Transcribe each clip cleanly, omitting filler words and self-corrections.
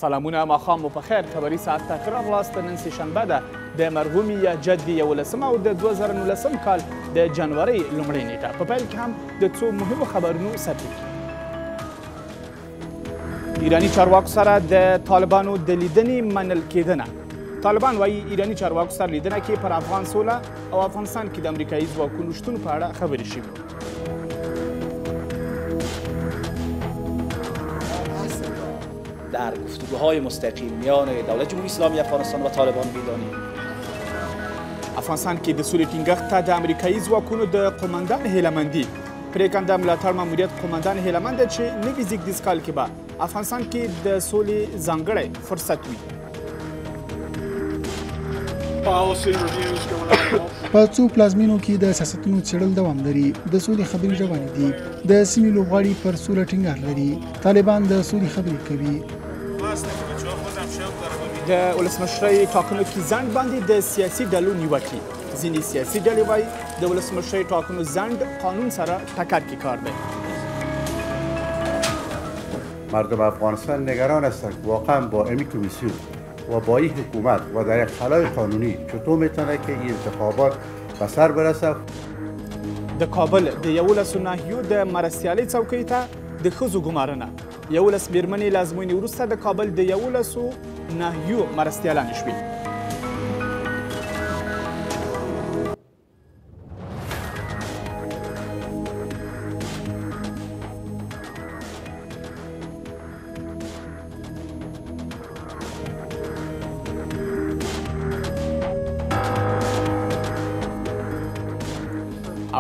سلامونه ماښام مو په خیر. خبري ساعت ته ښه راغلاست. نن سهشنبه ده د مرحومې یا جدي 11 او د 2019 کال د جنورۍ لومړۍ نیټه. په پیل کې هم د څو مهمو خبرونو سرټکي. ایراني چارواکو سره د طالبانو د لیدنې منل کېدنه. طالبان وایي ایراني چارواکو سره لیدنه کې پر افغان سوله او افغانستان کې د امریکایي ځواکونو شتون په اړه خبرې شوې. در گفتگوهای مستقیم میان دولت جمهوری اسلامی افغانستان و طالبان میدانیم. افغانستان کې د سولې ټینګښت ته د امریکایي ځواکونو د قومندان هیلمندي پرېکنده ملاتړ ماموریت قومندان هیلمند چې نوي زیږدیز کال کې به افغانستان کې د سولې ځانګړی فرصت وي. په څو پلازمینو کې د سیاستونو څېړل دوام لري. د سولې خبرې روانې دي. د سیمې لوبغاړي پر سوله ټینګار لري. طالبان د سولې خبرې کوي. د ولسمشرۍ ټاکنو کې ځنډ باندې د سیاسي ډلو نیوکې. ځینې سیاسي ډلې وایي د ولسمشرۍ ټاکنو ځنډ قانون سره ټکر کې کار دی. مردم افغانستان نگران هستند واقعا با این کمیسیون و با این حکومت و در یک خلای قانونی چطور میتونه که این انتخابات به سر برسه. د کابل د 11 ناحیو د مرستیالۍ څوکۍ ته د ښځو ګمارنه. 11 مېرمنې له ازموینې وروسته د کابل د 11 ناحیو مرستیالانې شوې.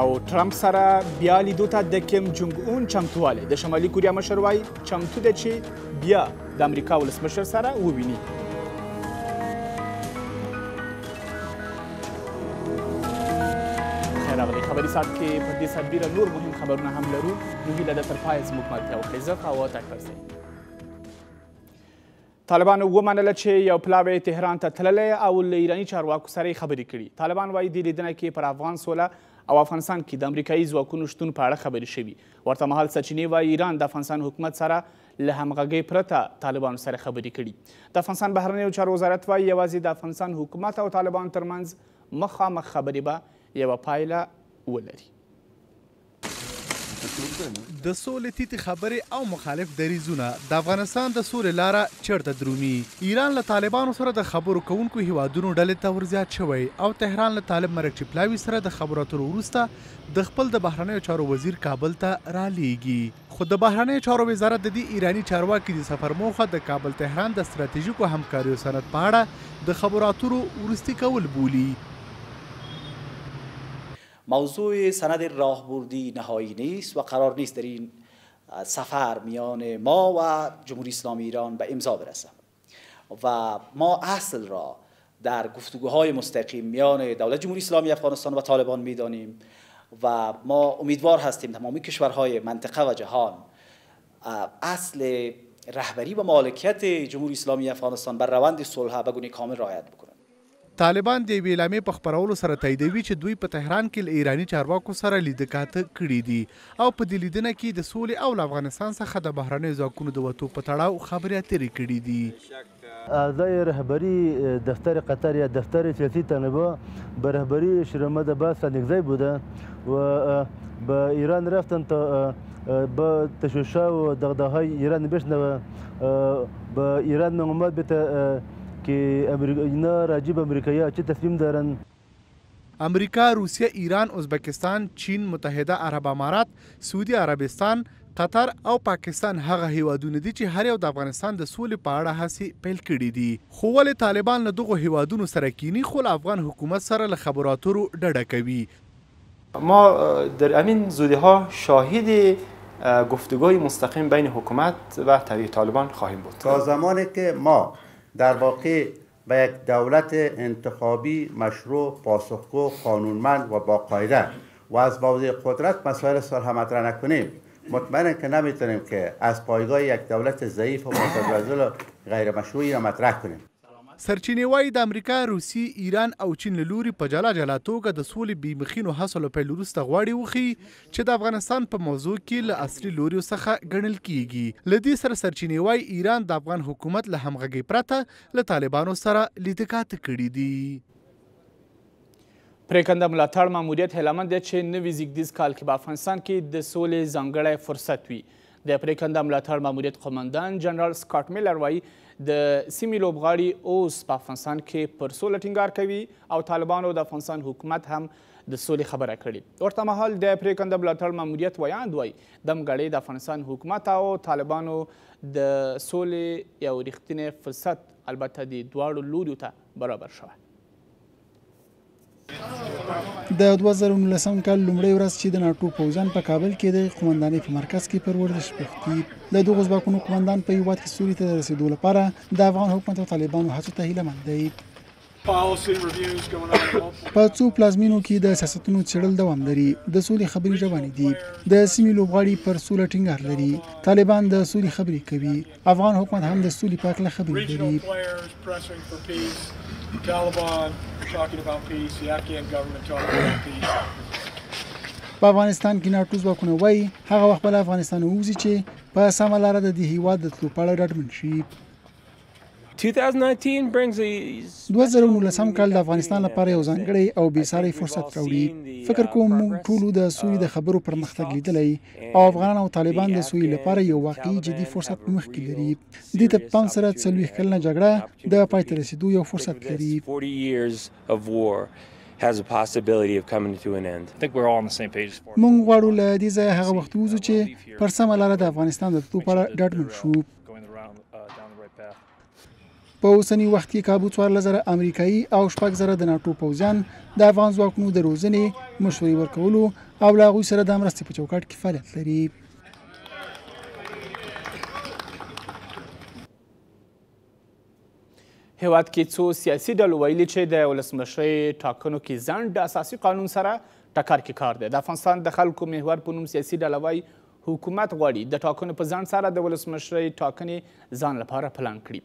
او ټرمپ سره بیا لیدو ته د کیم جونګ اون چمتوالی. د شمالي کوریا مشر وایي چمتو دی چې بیا د امریکا ولسمشر سره وویني. خیر راغلی. خبري ساعت کې په دې سربیره نور مهم خبرونه هم لرو. نو هیله ده تر پایه زموږ ملتیا وکړئ. زه فواد اکبرزی. طالبانو ومنله چې یو پلاوی تهران ته تللی او له ایراني چارواکو سره یې خبرې کړي. طالبان وایي دې لیدنه کې پر افغان سوله او افغانستان کې د امریکایي ځواکونو شتون په اړه خبرې شوي. ورته مهال سرچینې وایي ایران د افغانستان حکومت سره له همغږۍ پرته طالبانو سره خبرې کړي. د افغانستان بهرنیو چارو وزارت وایي یوازې د افغانستان حکومت او طالبانو ترمنځ مخامخ خبرې به یوه پایله ولري. د سولې تیتې خبرې او مخالف دریځونه د افغانستان د سولې لاره چیرته درومي. ایران له طالبانو سره د خبرو کوونکو هیوادونو ډلې ته ورزیات شوی او تهران له طالب مرکچي پلاوي سره د خبرو اترو وروسته د خپل د بهرنیو چارو وزیر کابل ته رالیږي. خو د بهرنیو چارو وزارت د دې ایراني چارواکي د سفر موخه د کابل تهران د ستراتیژیکو همکاریو سند په اړه د خبرو اترو وروستي کول بولي. موضوع سند راهبردی نهایی نیست و قرار نیست در این سفر میان ما و جمهوری اسلامی ایران به امضا برسه و ما اصل را در گفتگوهای مستقیم میان دولت جمهوری اسلامی افغانستان و طالبان میدانیم و ما امیدوار هستیم تمامی کشورهای منطقه و جهان اصل رهبری و مالکیت جمهوری اسلامی افغانستان بر روند صلح به گونه کامل رعایت بکنند. طالبان د یوې اعلامیې په خپرولو سره تاییدوي چې دوی په تهران کې له ایراني چارواکو سره لیدکاته کړي دي او په دې لیدنه کې د سولې او له افغانستان څخه د بهرنیو ځواکونو د وتو په تړاو خبرې اترې کړي دي. اعضای رهبری دفتر قطر یا دفتر سیاسی طالبان به رهبری شیرآمد عباس رانگذاری بودند و به ایران رفتند تا با تشویش‌ها و دغدغه‌های ایران بشنوند. به ایران معلومات بده که اینا راجع به امریکایی‌ها چه تصمیم دارن. امریکا، روسیه، ایران، ازبکستان، چین، متحده عرب امارات، سعودي عربستان، قطر او پاکستان هغه هیوادونه دي چې هر یو د افغانستان د سولې په اړه هڅې پیل کړي دي. خو ولې طالبان له دغو هیوادونو سره کینی خو له افغان حکومت سره له خبرو اترو ډډه کوي. ما در همین زودی‌ها شاهد گفتگوی مستقیم بین حکومت و طالبان خواهیم بود. تا زمانی که ما در واقع به یک دولت انتخابی مشروع، پاسخگو، قانونمند و با قاعده و از بازی قدرت مسائل صلح مطرح نکنیم مطمئنا که نمیتونیم که از پایگاه یک دولت ضعیف و متزلزل و غیر مشروعی را مطرح کنیم. سرچینې وایي د امریکا، روسي، ایران او چین له لوري په جلا جلا توګه د سولې بېمخینو هڅو له پیل وروسته غواړي وښيي چې د افغانستان په موضوع کې له اصلي لوریو څخه ګڼل کیږي. له دې سره سرچینې وایي ایران د افغان حکومت له همغږۍ پرته له طالبانو سره لیدکات کړي دي. پرېکنده ملاتړ ماموریت هیله مند دی چې نوي زیږدیز کال کې په افغانستان کې د سولې ځانګړی فرصت وي. د پرېکنده ملاتړ ماموریت قومندان جنرال سکاټ میلر وایي د سیمې لوبغاړي اوس په افغانستان کې پر سوله ټینګار کوي او طالبانو د افغانستان حکومت هم د سولې خبره کړې. ورته مهال د پرېکنده ملاتړ ماموریت ویاند وایي دمګړۍ د افغانستان حکومت او طالبانو د سولې یو رښتینی فرصت البته د دواړو لوریو ته برابر شوی. د 2019 کال لومړۍ ورځ چې د ناټو پوځیان په کابل کې د قومندانۍ په مرکز کې پر ورزش بوخت دي. د دغو ځواکونو قومندان په هېواد کې سولې ته د رسېدو لپاره د افغان حکومت او طالبانو هڅو ته هیله مند دی. په څو پلازمینو کې د سیاستونو څېړل دوام لري. د سولې خبرې روانې دي. د سیمې لوبغاړي پر سوله ټینګار لري. طالبان د سولې خبرې کوي. افغان حکومت هم د سولې په هکله خبرې لري. په افغانستان کې ناټو ځواکونه وایي هغه وخت به له افغانستان ووځي چې په سمه لاره د دې هېواد د تلو په اړه ډاډمن شي. 2019 کال د افغانستان لپاره یو ځانګړی او بېساری فرصت راوړي. فکر کوم موږ ټولو د سولې د خبرو پرمختګ لیدلی او افغانان او طالبان د سولې لپاره یو واقعي جدي فرصت په مخ کې لري. دې ته په پام سره 40 کلنه جګړه د پای ته رسېدو یو فرصت لري. has a possibility of coming to an end. I think we're all on the same page. موږ غواړو له دې ځایه هغه وخت ووځو چې پر سمه لاره د افغانستان د تلو په اړه ډاډمن شو. په اوسني وخت کې کابو 14,000 امریکایي او 6,000 د ناټو پوځیان د افغان ځواکونو د روزنې، مشورې ورکولو او له هغوی سره د مرستې په چوکاټ کې فعالیت لري. هیواد کې څو سیاسي ډلو ویلي چې د ولسمشرۍ ټاکنو کې ځنډ د اساسي قانون سره ټکر کې کار دی. د افغانستان د خلکو محور په نوم سیاسي ډله وایي حکومت غواړي د ټاکنو په ځنډ سره د ولسمشرۍ ټاکنې ځان لپاره پلان کړي.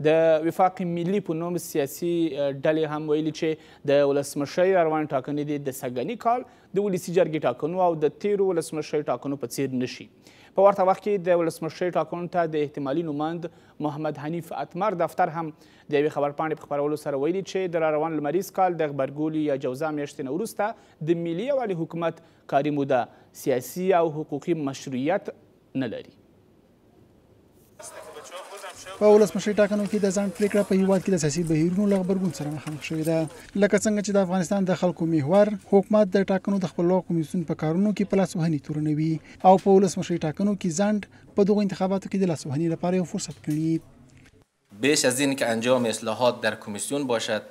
د وفاق ملي په نوم سیاسي ډلې هم ویلي چې د ولسمشرۍ روان ټاکنې دي د سږني کال د ولسي جرګې ټاکنو او د تیرو ولسمشرۍ ټاکنو په څیر نشي. په ورته وخت کې د ولسمشرۍ ټاکنو ته د احتمالي نوماند محمد حنیف اتمر دفتر هم د یوې خبرپاڼې په خپرولو سره ویلي چې د راروان لمریز کال د غبرګولي یا جوزا میاشتې نه وروسته د ملي یووالي حکومت کاري موده سیاسي او حقوقي مشروعیت نه لري. په ولسمشرۍ ټاکنو کې د ځنډ پرېکړه په هېواد کې د سیاسي بهیرونو له غبرګون سره مخامخ شوې ده. لکه څنګه چې د افغانستان د خلکو محور حکومت د ټاکنو د خپلواک کمیسیون په کارونو کې په لاسوهنې تورنوي او په ولسمشرۍ ټاکنو کې ځنډ په دغو انتخاباتو کې د لاسوهنې لپاره یو فرصت ګڼي. بیش از این که انجام اصلاحات در کمیسیون باشد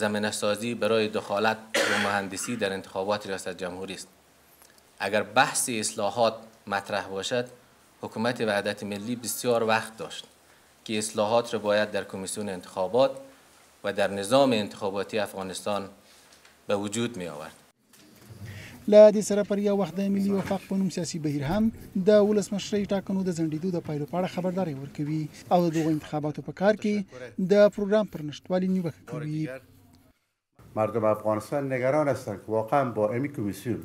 زمینه سازی برای دخالت و مهندسی در انتخابات ریاست جمهوری است. اگر بحث اصلاحات مطرح باشد حکومت وحدت ملی بسیار وقت داشت که اصلاحات را باید در کمیسیون انتخابات و در نظام انتخاباتی افغانستان به وجود می آورد. له دې سره پر یو وخت د ملي وفاق په نوم سیاسي بهیر هم د ولسمشرۍ ټاکنو د ځنډېدو د پایلو په اړه خبرداری ورکوي او د دغو انتخاباتو په کار کې د پروګرام پر نشتوالي نیوکه کوي. مردم افغانستان نگران هستند که واقعا با این کمیسیون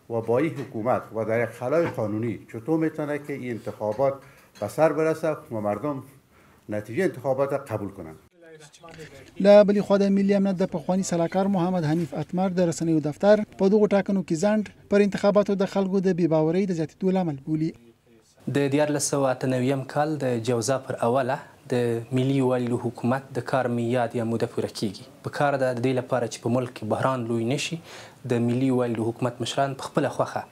و با این حکومت و در یک خلای قانونی چطور میتونه که این انتخابات به سر برسه و مردم نتیجه انتخابات قبول کنند. له بلې خوا د ملي امنیت د پخواني سلاکار محمد حنیف اتمر د رسنیو دفتر په دغو ټاکنو کې ځنډ پر انتخاباتو د خلکو د بې باورۍ د زیاتېدو لامل بولي. د 1998 کال د جوزا پر اوله د ملي یووالي حکومت د کار میاد یا موده پوره کیږي. په کار د دې لپاره چې په ملک کې بحران لوی نشي د ملي یووالي حکومت مشران په خپله خوښه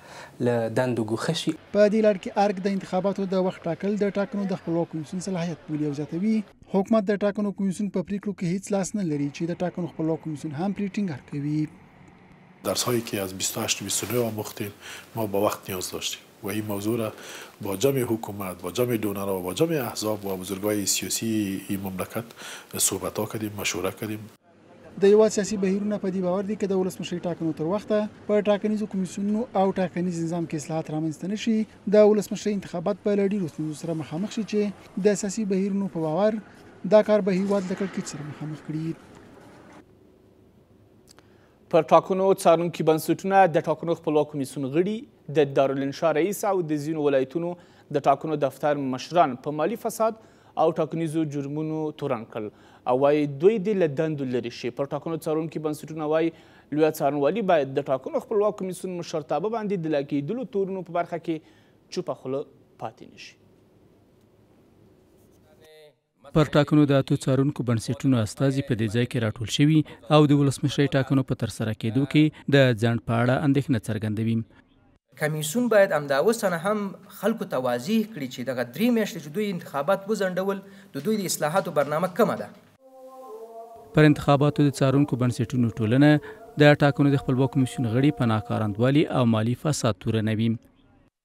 له دندو ګوښه شي. په دې لړ کې ارګ د انتخاباتو د وخت ټاکل د ټاکنو د خپلواک کمیسیون صلاحیت بولي او زیاتوي حکومت د ټاکنو کمیسیون په پریکړو کې هیڅ لاس نه لري چې د ټاکنو خپلواک کمیسیون هم پرې ټینګار کوي. درس‌هایی که از 28 و 29 آموختیم ما با وقت نیاز داشتیم و این موضوع را با جمع حکومت با جمع دونرها با جمع احزاب و بزرگای سیاسی این مملکت صحبت ها کردیم، مشوره کردیم. د یو سیاسي بهیرونه په دې باور دي چې د ولسمشرۍ ټاکنو تر وخته په ټاکنیزو کمیسیونونو او ټاکنیز نظام کې اصلاحات رامنځته نشي د ولسمشرۍ انتخابات په ډیرو ستونزو سره مخامخ شي چې د سیاسي بهیرونو په باور دا کار به هیواد له کړکېچ سره مخامخ کړي. پر ټاکنو څارونکي بنسټونه د ټاکنو خپلواک کمیسیون غړي، د دارالانشا رئیس او د ځینو ولایتونو د ټاکنو دفتر مشران په مالي فساد او ټاکنیزو جرمونو تورن کړل او وایي دوی دې له دندو لرې شي. پر ټاکنو څارونکي بنسټونه وایي لویه څارنوالي باید د ټاکنو خپلواک کمیسیون مشرتابه باندې د لاکېدلو تورونو په برخه کې چوپه خوله پاتې نه شي. پر ټاکنو د اتو څارونکو بنسټونو استازي په دې ځای کې راټول شوي او د ولسمشرۍ ټاکنو په ترسره کېدو کې د ځنډ په اړه اندېښنه څرګندوي. کمیسیون باید همدا اوس هم خلکو ته واضح کړي چې دغه 3 میاشتې چې دوی انتخابات وځنډول د دوی د اصلاحاتو برنامه کومه ده. پر انتخاباتو د څارونکو بنسټونو ټولنه د ټاکنو د خپلواک کمیسیون غړي په ناکارندوالي او مالی فساد تورنوي.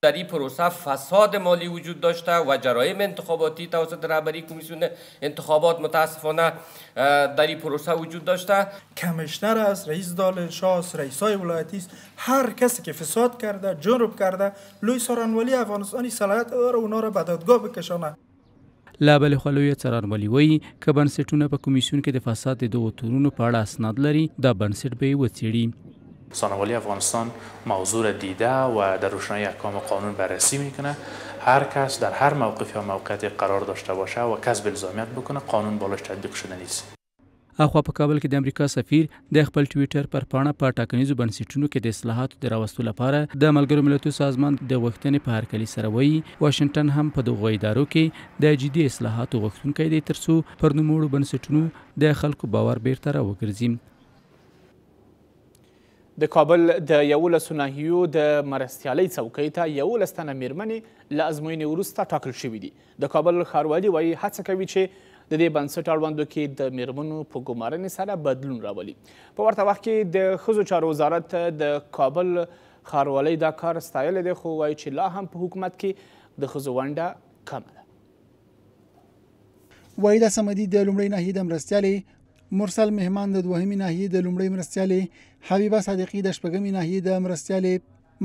در این پروسه فساد مالی وجود داشته و جرایم انتخاباتی توسط رهبری کمیسیون انتخابات متاسفانه در این پروسه وجود داشته. کمیشنر است، رئیس دارالانشا است، رئیسای ولایتی است، هر کسی که فساد کرده، جرم کرده، لوی څارنوالي افغانستانی صلاحیت داره اونا را به دادگاه بکشانه. لا بل خو لویه څارنوالي وایي که بنسټونه په کمیسیون کې د فساد د دغو تورونو په اړه اسناد لري دا بنسټ به یې وڅېړي. څارنوالي افغانستان موضوع را دیده و در روشنایی احکام قانون بررسی میکنه. هر کس در هر موقف یا موقعیتی قرار داشته باشه و کسب الزامیت بکنه قانون بالاش تطبیق شده نیست. اخوا په کابل کې د امریکا سفیر د خپل ټویټر پر پاڼه په ټاکنیزو بنسټونو کې د اصلاحاتو د راوستلو لپاره د ملګرو ملتونو سازمان د غوښتنې په هرکلي سره وایي واشنګټن هم په دغو ادارو کې د جدي اصلاحاتو غوښتونکی دی ترڅو پر نوموړو بنسټونو د خلکو باور بیرته راوګرځي. د کابل د 11 ناحیو د مرستیالۍ څوکۍ ته 11 تنه میرمنې له ازموینې وروسته ټاکل شوي دي. د کابل ښاروالي وایي هڅه کوي چې د دې بنسټ اړوندو کې د میرمنو په ګمارنې سره بدلون راولي. په ورته وخت کې د ښځو چارو وزارت د کابل ښاروالۍ دا کار ستایلی دی خو وایي چې لا هم په حکومت کې د ښځو ونډه کمه ده. وحیده صمدي د لومړۍ ناحیې د مرستیالې، مرسل مهمان د دوهمې ناحیې د لومړۍ مرستیالې، حبیبه صادقي د شپږمې ناحیې د مرستیالې،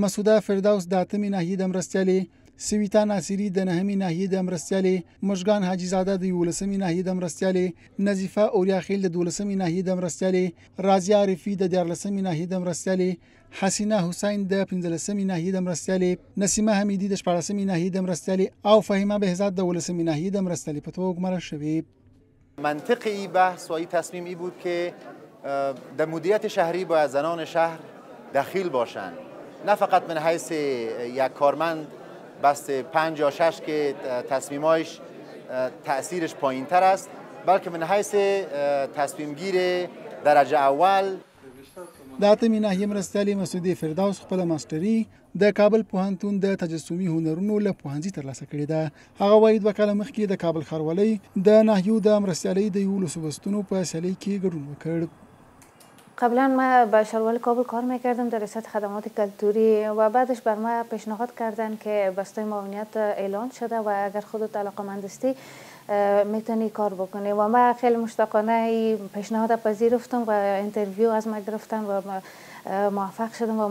مسعوده فردوس د اتمې ناحیې د مرستیالې، سویتا ناصري د نهمې ناحیې د مرستیالې، مشګان حاجي زاده د 11مې ناحیې د مرستیالې، نظیفه اوریاخیل د 12مې ناحیې د مرستیالې، رازیه عارفي د 14مې ناحیې د مرستیالې، حسینه حسین د 15مې ناحیې د مرستیالې، نسیمه حمیدي د 14مې ناحیې د مرستیالې او فهیمه بهزاد د 12مې ناحیې د مرستیالې په توګه ګمارل شوې. منطق این بحث و این تصمیم این بود که در مدیریت شهری باید زنان شهر دخیل باشند، نه فقط من حیث یک کارمند بست 5 یا 6 که تصمیمایش تأثیرش پایین تر است، بلکه من حیث تصمیم گیر درجه اول. د اتمې ناحیې مرستیالې مسعودې فردوس خپله ماسټري د کابل پوهنتون د تجسمي هنرونو له پوهنځي ترلاسه کړې ده. هغه وایي 2 کاله مخکې د کابل ښاروالۍ د ناحیو د مرستیالۍ د 11 بستونو په سیالۍ کې ګډون وکړ. قبلا ما با شاروال کابل کار میکردم در رئاست خدمات کلتوری و بعدش بر ما پیشنهاد کردن که بسته معاونیت اعلان شده و اگر خودت علاقه‌مند هستی میتونی کار بکنی و ما خیلی مشتاقانه این پیشنهاد پذیرفتم و اینترویو از ما گرفتن و موفق شدم. و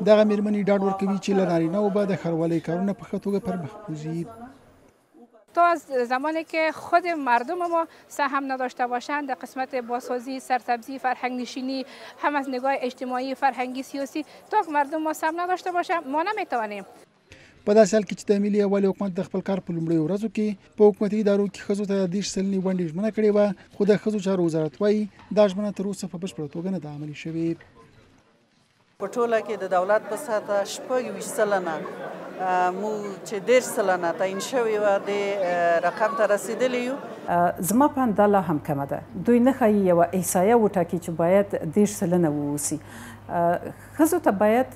دغه میرمنې ډاډ ورکوي چې له نارینه‌و به د ښاروالۍ کارونه په ښه توګه پرمخ بوځي. تا از زمانی که خود مردم ما سهم نداشته باشند در قسمت بازسازی، سرسبزی، فرهنگ نشینی، هم از نگاه اجتماعی، فرهنگی، سیاسی، تا که مردم ما سهم نداشته باشند ما نمیتوانیم. په داسې حال کې چې د ملي یووالي حکومت د خپل کار په لومړیو ورځو کې په حکومتي ادارو کې ښځو ته 30 سلنې ونډې ژمنه کړې وه، خو د ښځو چارو وزارت وایي دا ژمنه تر اوسه په بشپړه توګه نه ده عملي شوې. په ټوله کې د دولت په سطحه 26 سلنه مو چې 10 سلنه تعیین شوې وه د رقم ته رسېدلي یو. زما په اند دا لا هم کمه ده. دوی نه ښایي یوه احصایه وټاکي چې باید 10 سلنه واوسي. ښځو ته باید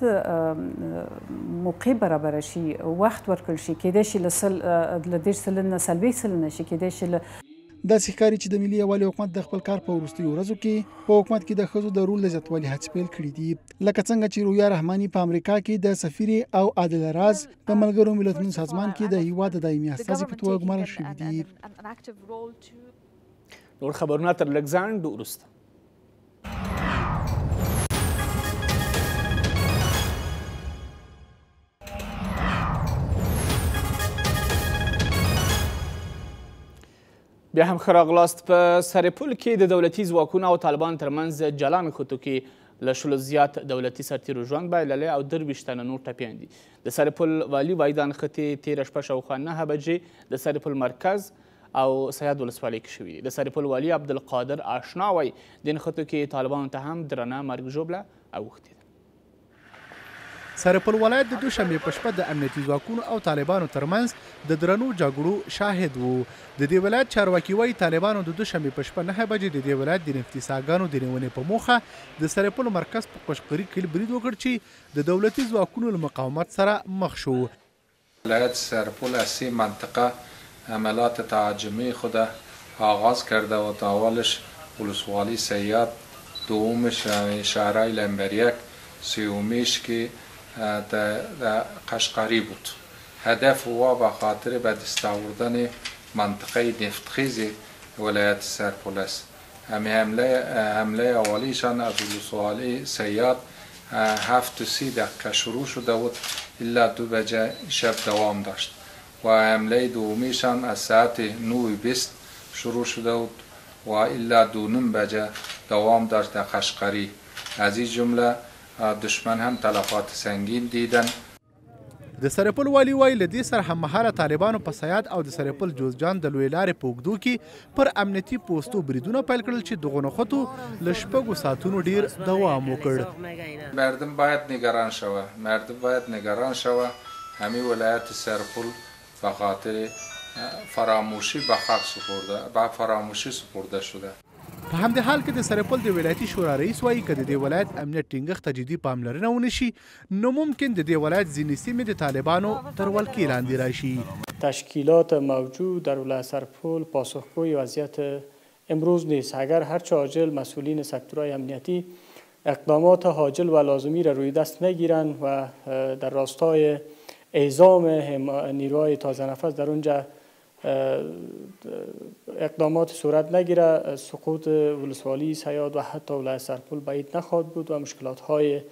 موقع برابره شي، وخت ورکړل شي، کیدای شي له 10 سلنه 40 سلنه شي، کیدای شي داسې ښکاري چې د ملي یووالي حکومت د خپل کار په وروستیو ورځو کې په حکومت کې د ښځو د رول د زیاتوالي هڅې پیل کړي دي، لکه څنګه چې رویا رحماني په امریکا کې د سفیرې او عادل راز په ملګرو ملتونو سازمان کې د هیواد د دایمي استازي په توګه ګمارل شوي دي. نور خبرونه تر لږ ځنډ وروسته. بیا هم ښه راغلاست. په سرپل کې د دولتي ځواکونو او طالبانو ترمنځ جلا نښتو کې له 10 زیات دولتي سرتیرو ژوند بایللی او 23 تنه نور ټپیان دي. د سرپل والي وایي دا نښتې تېره شپه شاوخوا 9 بجې د سرپل مرکز او سیاد ولسوالۍ کې شوي دي. د سرپل والي عبدالقادر آشنا وایي د نښتو کې طالبانو ته هم درنه مرګ ژوبله اوښتې ده. سرپل ولایت د دوشنبې په شپه د امنیتي ځواکونو او طالبانو ترمنځ د درنو جګړو شاهد وو. د دې ولایت چارواکي وایي طالبانو د دوشنبې په شپه 9 بجې د دې ولایت د نفتي ساګانو د نیونې په موخه د سرپل مرکز په قشقري کې برید وکړ چې د دولتي ځواکونو له مقاومت سره مخ شو. ولایت سرپل از 3 منطقه عملات تهاجمی خود آغاز کرده و تا اولش ولسوالی سیاد، دومش شهرهای لنبریک، سیومیش که در قشقری بود. هدف او به خاطر به دست آوردن منطقه نفتخیز ولایت سرپل است. حمله اولیشان از ولسوالی سیاد 7:30 دقیقه شروع شده بود الا 2 بجه شب دوام داشت و حمله دومیشان از ساعت 9:20 شروع شده بود و الا 2:30 بجه دوام داشت در قشقری. از این جمله دشمن هم تلفات سنگین دیدن. د سرپل والي وایي له دې سره هممهاله طالبانو په سیاد او د سرپل جوزجان د لوی لارې په اوږدو کې پر امنیتي پوستو بریدونه پیل کړل چې دغو نښتو له 6 ساعتونو ډیر دوام وکړ. مردم باید نگران شوه. همین ولایت سرپل به خاطر فراموشی به فراموشی سپرده شده. په همدې حال کې د سرپل د ولایتي شورا رئیس وایي که د دې ولایت امنیت ټینګښت ته جدي پاملرنه ونه شي نو ممکن د دې ولایت ځینې سیمې د طالبانو تر ولکې لاندې راشي. تشکیلات موجود در ولایت سرپل پاسخگوی وضعیت امروز نیست. اگر هرچه عاجل مسئولین سکتورهای امنیتی اقدامات عاجل و لازمی را روی دست نگیرند و در راستای اعزام نیروهای تازه نفس در اونجا اقدامات صورت نگیره، سقوط ولسوالی سیاد و حتی ولایت سرپل بعید نخواهد بود و مشکلات‌های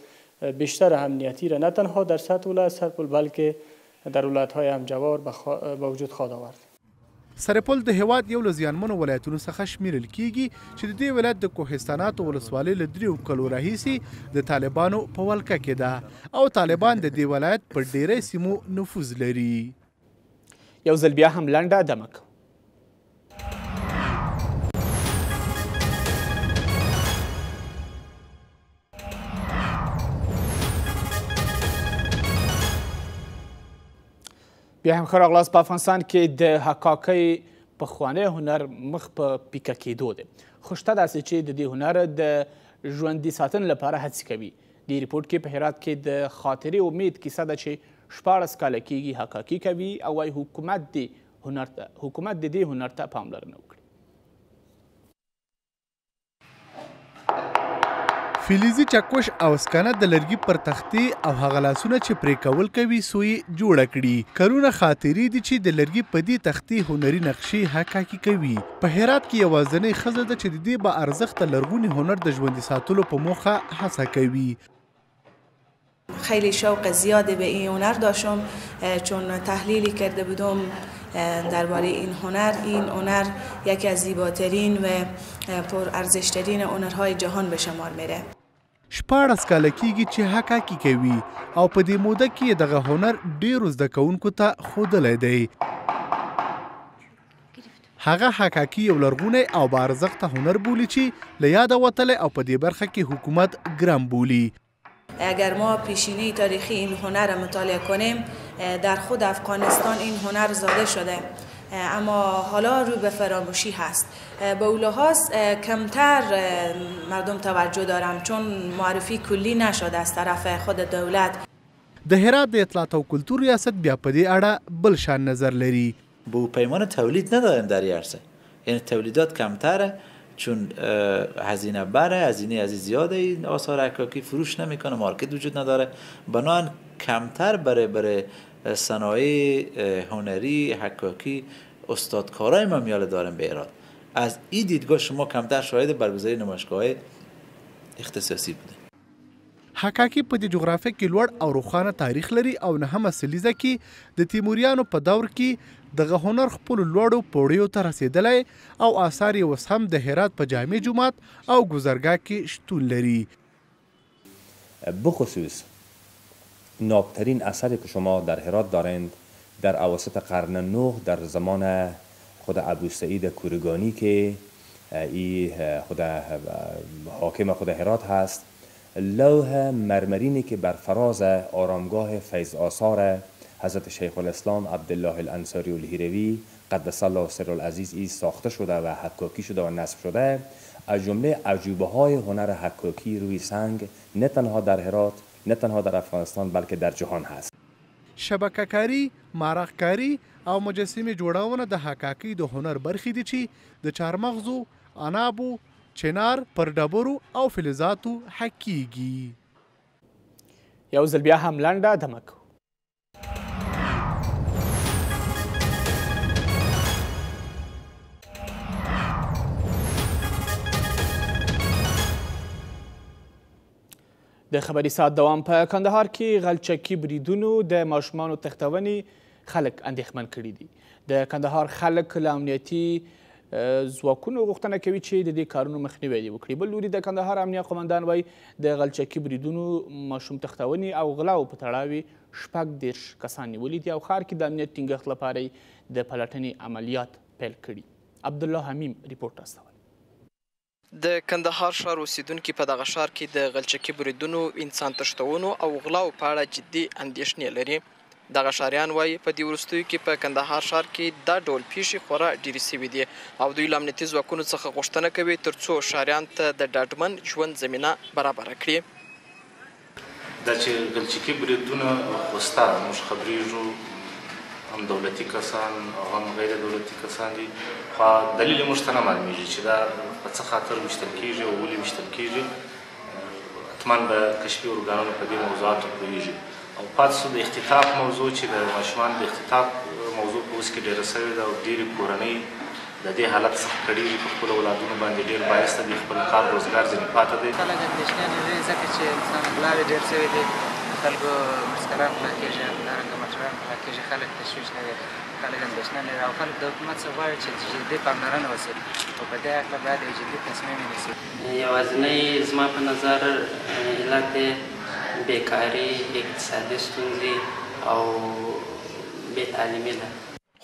بیشتر امنیتی را نه تنها در سطح ولایت سرپل بلکه در ولایت‌های همجوار به وجود خواهد آورد. سرپل د هیواد یو له زیانمنو ولایتونو څخه شمیرل کیږي چې د دې ولایت د کوهستاناتو ولسوالۍ له 3 کلو راهیسې د طالبانو په ولکه کې ده او طالبان د دې ولایت پر ډیری سیمو نفوذ لري. یو ځل بیا هم لنډه دمه کوو. بیا هم ښه راغلاست. په افغانستان کې د حکاکۍ پخوانی هنر مخ په پیکه کېدو دی، خو شته داسې چې د دې هنر د ژوندي ساتنې لپاره هڅې کوي. دې رپورټ کې په هرات کې د خاطرې امید کیسه ده چې 14 کاله کېږي حکاکي کوي او وايي حکومت د دې هنر ته پاملرنه وکړي. فلزي چکش او سکنه د لرګي پر تختې او هغه لاسونه چې پرې کول کوي سوی جوړه کړي. کلونه خاطرې دي چې د لرګي په دې تختې هنري نقشې حکاکي کوي. په هرات کې یوازینۍ ښځه ده چې د دې با ارزښته لرغوني هنر د ژوندي ساتلو په موخه هڅه کوي. خیلی شوق زیادی به این هنر داشتم چون تحلیلی کرده بودم درباره این هنر یکی از زیباترین و پر ارزشترین هنرهای جهان به شمار میره. 14 کاله کېږي چې حکاکي کوي او په دې موده کې دغه هنر ډیرو زده کوونکو ته ښودلی دی. هغه حکاکي یو لرغونی او با ارزښته هنر بولي چې له یاده وتلی او په دې برخه کې حکومت ګرم بولي. اگر ما پیشینه تاریخی این هنر را مطالعه کنیم در خود افغانستان این هنر زاده شده اما حالا رو به فراموشی هست. به اون لحاظ کمتر مردم توجه دارم چون معرفی کلی نشده از طرف خود دولت. د هرات د اطلاعات او کلتور ریاست بیا په دې اړه بل شان نظر لري. به پیمان تولید نداریم در عرصه، یعنی تولیدات کمتره چون هزینه بره، هزینه از زیاده این آثار حکاکی فروش نمیکنه، مارکت وجود نداره، بنابراین کمتر برای صنایع هنری حکاکی استادکارای ما میاله داریم به ایران. از این دیدگاه شما کمتر شاهد برگزاری نمایشگاه اختصاصی بوده. حکاکي په دې جغرافیه کې لوړ او روښانه تاریخ لري او 9مه سلیزه کې د تیموریانو په دور کې دغه هنر خپلو لوړو پوړیو ته رسېدلی او آثار یې اوس هم د هرات په جامع جومات او گذرگاه کې شتون لري. بخصوص نابترین اثری که شما در هرات دارند در اواسط قرن 9 در زمان خود ابو سعید کورگانی که ای خود حاکم خود هرات هست، لوح مرمرینی که بر فراز آرامگاه فیض آثار حضرت شیخ الاسلام عبدالله الانصاری الهروی قدس الله سر العزیز ای ساخته شده و حکاکی شده و نصب شده، از جمله عجوبه های هنر حکاکی روی سنگ نه تنها در هرات نه تنها در افغانستان بلکه در جهان هست. شبکه کاری، مارغ کاری او مجسمه جوړونه د حکاکی د هنر برخې دي چې د چارمغزو، عنابو، چنار، پرډبرو او فلزاتو حکیږي. یو ځل بیا هم لنډه دمه کوو. د خبري ساعت دوام په کندهار کې غلچکي بریدونو د ماشومانو تښتونې خلک اندېښمن کړي دي. د کندهار خلک له امنیتي ځواکونو غوښتنه کوي چې د دې کارونو مخنیوی دې وکړي. بل لوري د کندهار امنیه قومندان وایي د غلچکي بریدونو، ماشوم تښتونې او غلاو په تړاو 26 کسان نیولي دي او ښار کې د امنیت ټینګښت لپاره د پلټنې عملیات پیل کړي. عبدالله حمیم ریپورټ استولی. د کندهار ښار اوسیدونکي په دغه ښار کې د غلچکي بریدونو، انسان تښتونو او غلاو په اړه جدي اندېښنې لري. دغه ښاریان وایي په دې وروستیو کې په کندهار ښار کې دا ډول پیښې خورا ډېرې سوي دي او دوی له امنیتي ځواکونو څخه غوښتنه کوي ترڅو ښاریان ته د ډاډمن ژوند زمینه برابره کړي. دا چې غلچکي بریدونه خو سته، موږ خبرېږو، هم دولتي کسان او هم غیر دولتي کسان دي، خو دلیل یې موږ ته نه معلومېږي چې دا په څه خاطر ویشتل کېږي او ولې ویشتل کېږي. حتما به کشفي ارګانونه په دې موضوعاتو پوهېږي. او پاتې شو د اختطاف موضوع چې د ماشومانو د اختطاف موضوع په اوس کې ډېره سوې ده او ډېرې کورنۍ د دې حالت څخه کړېږي، په خپلو اولادونو باندې ډېر بایسته دي، خپل کار روزګار ځینې پاته دی. خلک اندېښنې لري ځکه چې غلاوې ډېر سوي دي، خلکو بزګران غلا کېږي، همدارنګه موټران غلا کېږي، خلک تشویش لري، خلک اندېښنه لري او خلک د حکومت څخه غواړي چې جدي پاملرنه وشي او په دې هکله باید یو جدي تصمیم ونیسي. یوازینی زما په نظر علت بیکاري، اقتصادي ستونزې او بې تعلیمي ده.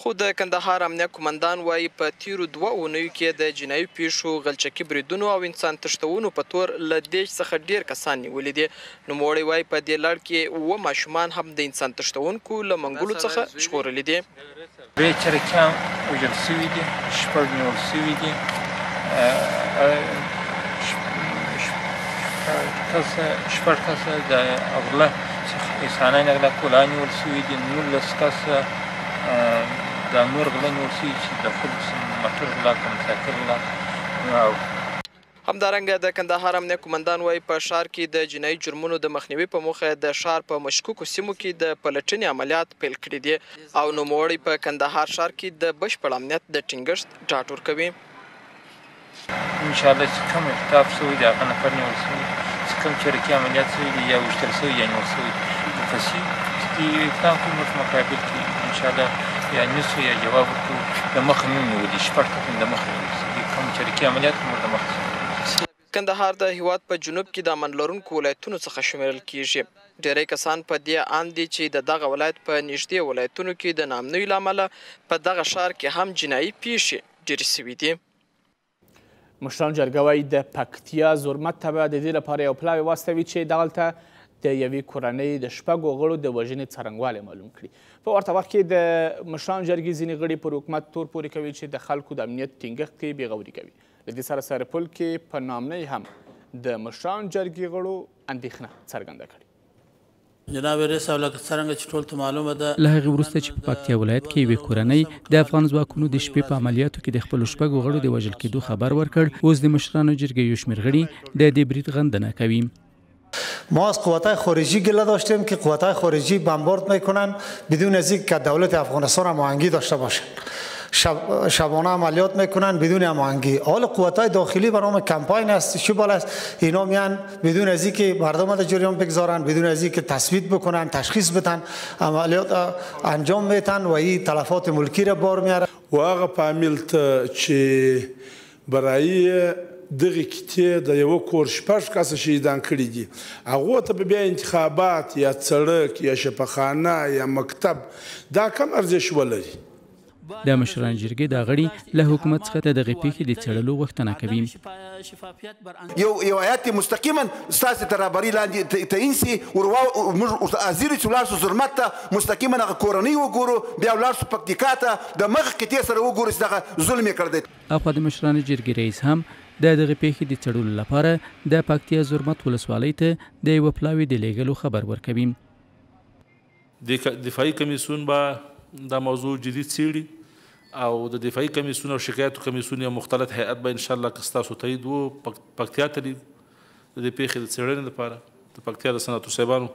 خو د کندهار امنیه قومندان وایي په تیرو 2 اونیو کې د جنایي پیښو، غلچکي بریدونو او انسان تښتونو په تور له دېش څخه ډېر کسان نیولي دي. نوموړی وایي په دې لړ کې 7 ماشومان هم د انسان تښتونکو له منګولو څخه ژغورلي دي. 3 چرکیان وژل سوي دي، 6 نیول سوي دي، 6 کسه د غله څخه انسانان غلا کولای نیول سوي دي، 19 کسه د نور غلا نیول سوي چې د خلکو موټر غلا، کمپیوټر غلا. همدارنګه د کندهار امنیه قومندان وایي په ښار کې د جنایي جرمونو د مخنیوي په موخه د ښار په مشکوکو سیمو کې د پلټنې عملیات پیل کړي دي او نوموړی په کندهار ښار کې د بشپړ امنیت د ټینګښت ډاډ ورکوي. انشاءالله چې کوم اختلاف سوی دی هغه نفر نیول سوي، چې کوم چرکي عملیات سوي دي یا ویشتل سوي یا نیول سوي دي، په پسې چې اقدام کوو موږ مقابل کې انشاءالله یا نیسو یا جواب ورکوو. د مخه مو نیولي 6 کسان د مخه نیولي سوي، کوم چرکي عملیات موږ د مخه. کندهار د هیواد په جنوب کې د امن لرونکو ولایتونو څخه شمیرل کیږي. ډیری کسان په دې اند دي چې دغه ولایت په نږدې ولایتونو کې د ناامنۍ له امله په دغه ښار کې هم جنایي پیښې ډېرې سوي دي. مشران جرګه وایي د پکتیا زرمت ته به د دې لپاره یو پلاوی واستوي چې دغلته د یوې کورنۍ د 6 غړو د وژنې څرنګوالی معلوم کړي. په ورته وخت کې د مشران جرګې ځینې غړي پر حکومت تور پورې کوي چې د خلکو د امنیت ټینګښت کې بېغوري کوي. له دې سره سرپل کې په ناامنۍ هم د مشران جرګې غړو اندېښنه څرګنده کړې. جناب رئیس او لکه څرنګه چې ټول ته معلومه ده، له هغې وروسته چې په پکتیا ولایت کې یوې کورنۍ د افغان ځواکونو د شپې په عملیاتو کې د خپلو 6 غړو د وژل کېدو خبر ورکړ، اوس د مشرانو جرګې یو شمېر غړي د دې برید غندنه کوي. ما از قواتای خارجی گله داشتیم که قواتای خارجی بمبارد میکنن بدون از اینکه دولت افغانستان هماهنگی داشته باشند. شبانه عملیات میکنن بدون هماهنگی. حال قوت‌های داخلی برنامه کمپاین است شبال است، اینا میان بدون از اینکه مردم در جریان بگذارن، بدون از اینکه تثبیت بکنن، تشخیص بدن، عملیات انجام میتن و این تلفات ملکی را بار میاره. و هغه فامیل ته چې برای دغه کتې د یو کور شپږ کسه شهیدان کړي دي، هغو ته به بیا انتخابات یا سړک یا شفاخانه یا مکتب دا کم ارزښت ولري. د مشران جرګې دا غړي له حکومت څخه د دغې پیښې د څېړلو غوښتنه کوي. یو هیات مستقیما ستاسې تر رهبرۍ لاندې تعین سي، موږ حاضر یو چې ولاړ شو زرمت ته، مستقیما هغه کورنۍ وګورو، بیا ولاړ شو پکتیکا ته، د مغه قطعې سره وګورو چې دغه ظلم یې کړی دی. اخوا د مشرانو جرګې رئیس هم د دغې پیښې د څېړلو لپاره د پکتیا زرمت ولسوالۍ ته د یوه پلاوي د لیږلو خبر ورکوي. دفاعي کمیسیون به دا موضوع جدي څېړي او د دفاعي کمیسیون او شکایتو کمیسیون یو مختلط هیئت به انشاءالله که ستاسو تایید و پکتیا ته دي د دې پیښې د څېړنې لپاره د پکتیا د صنعتو صاحبانو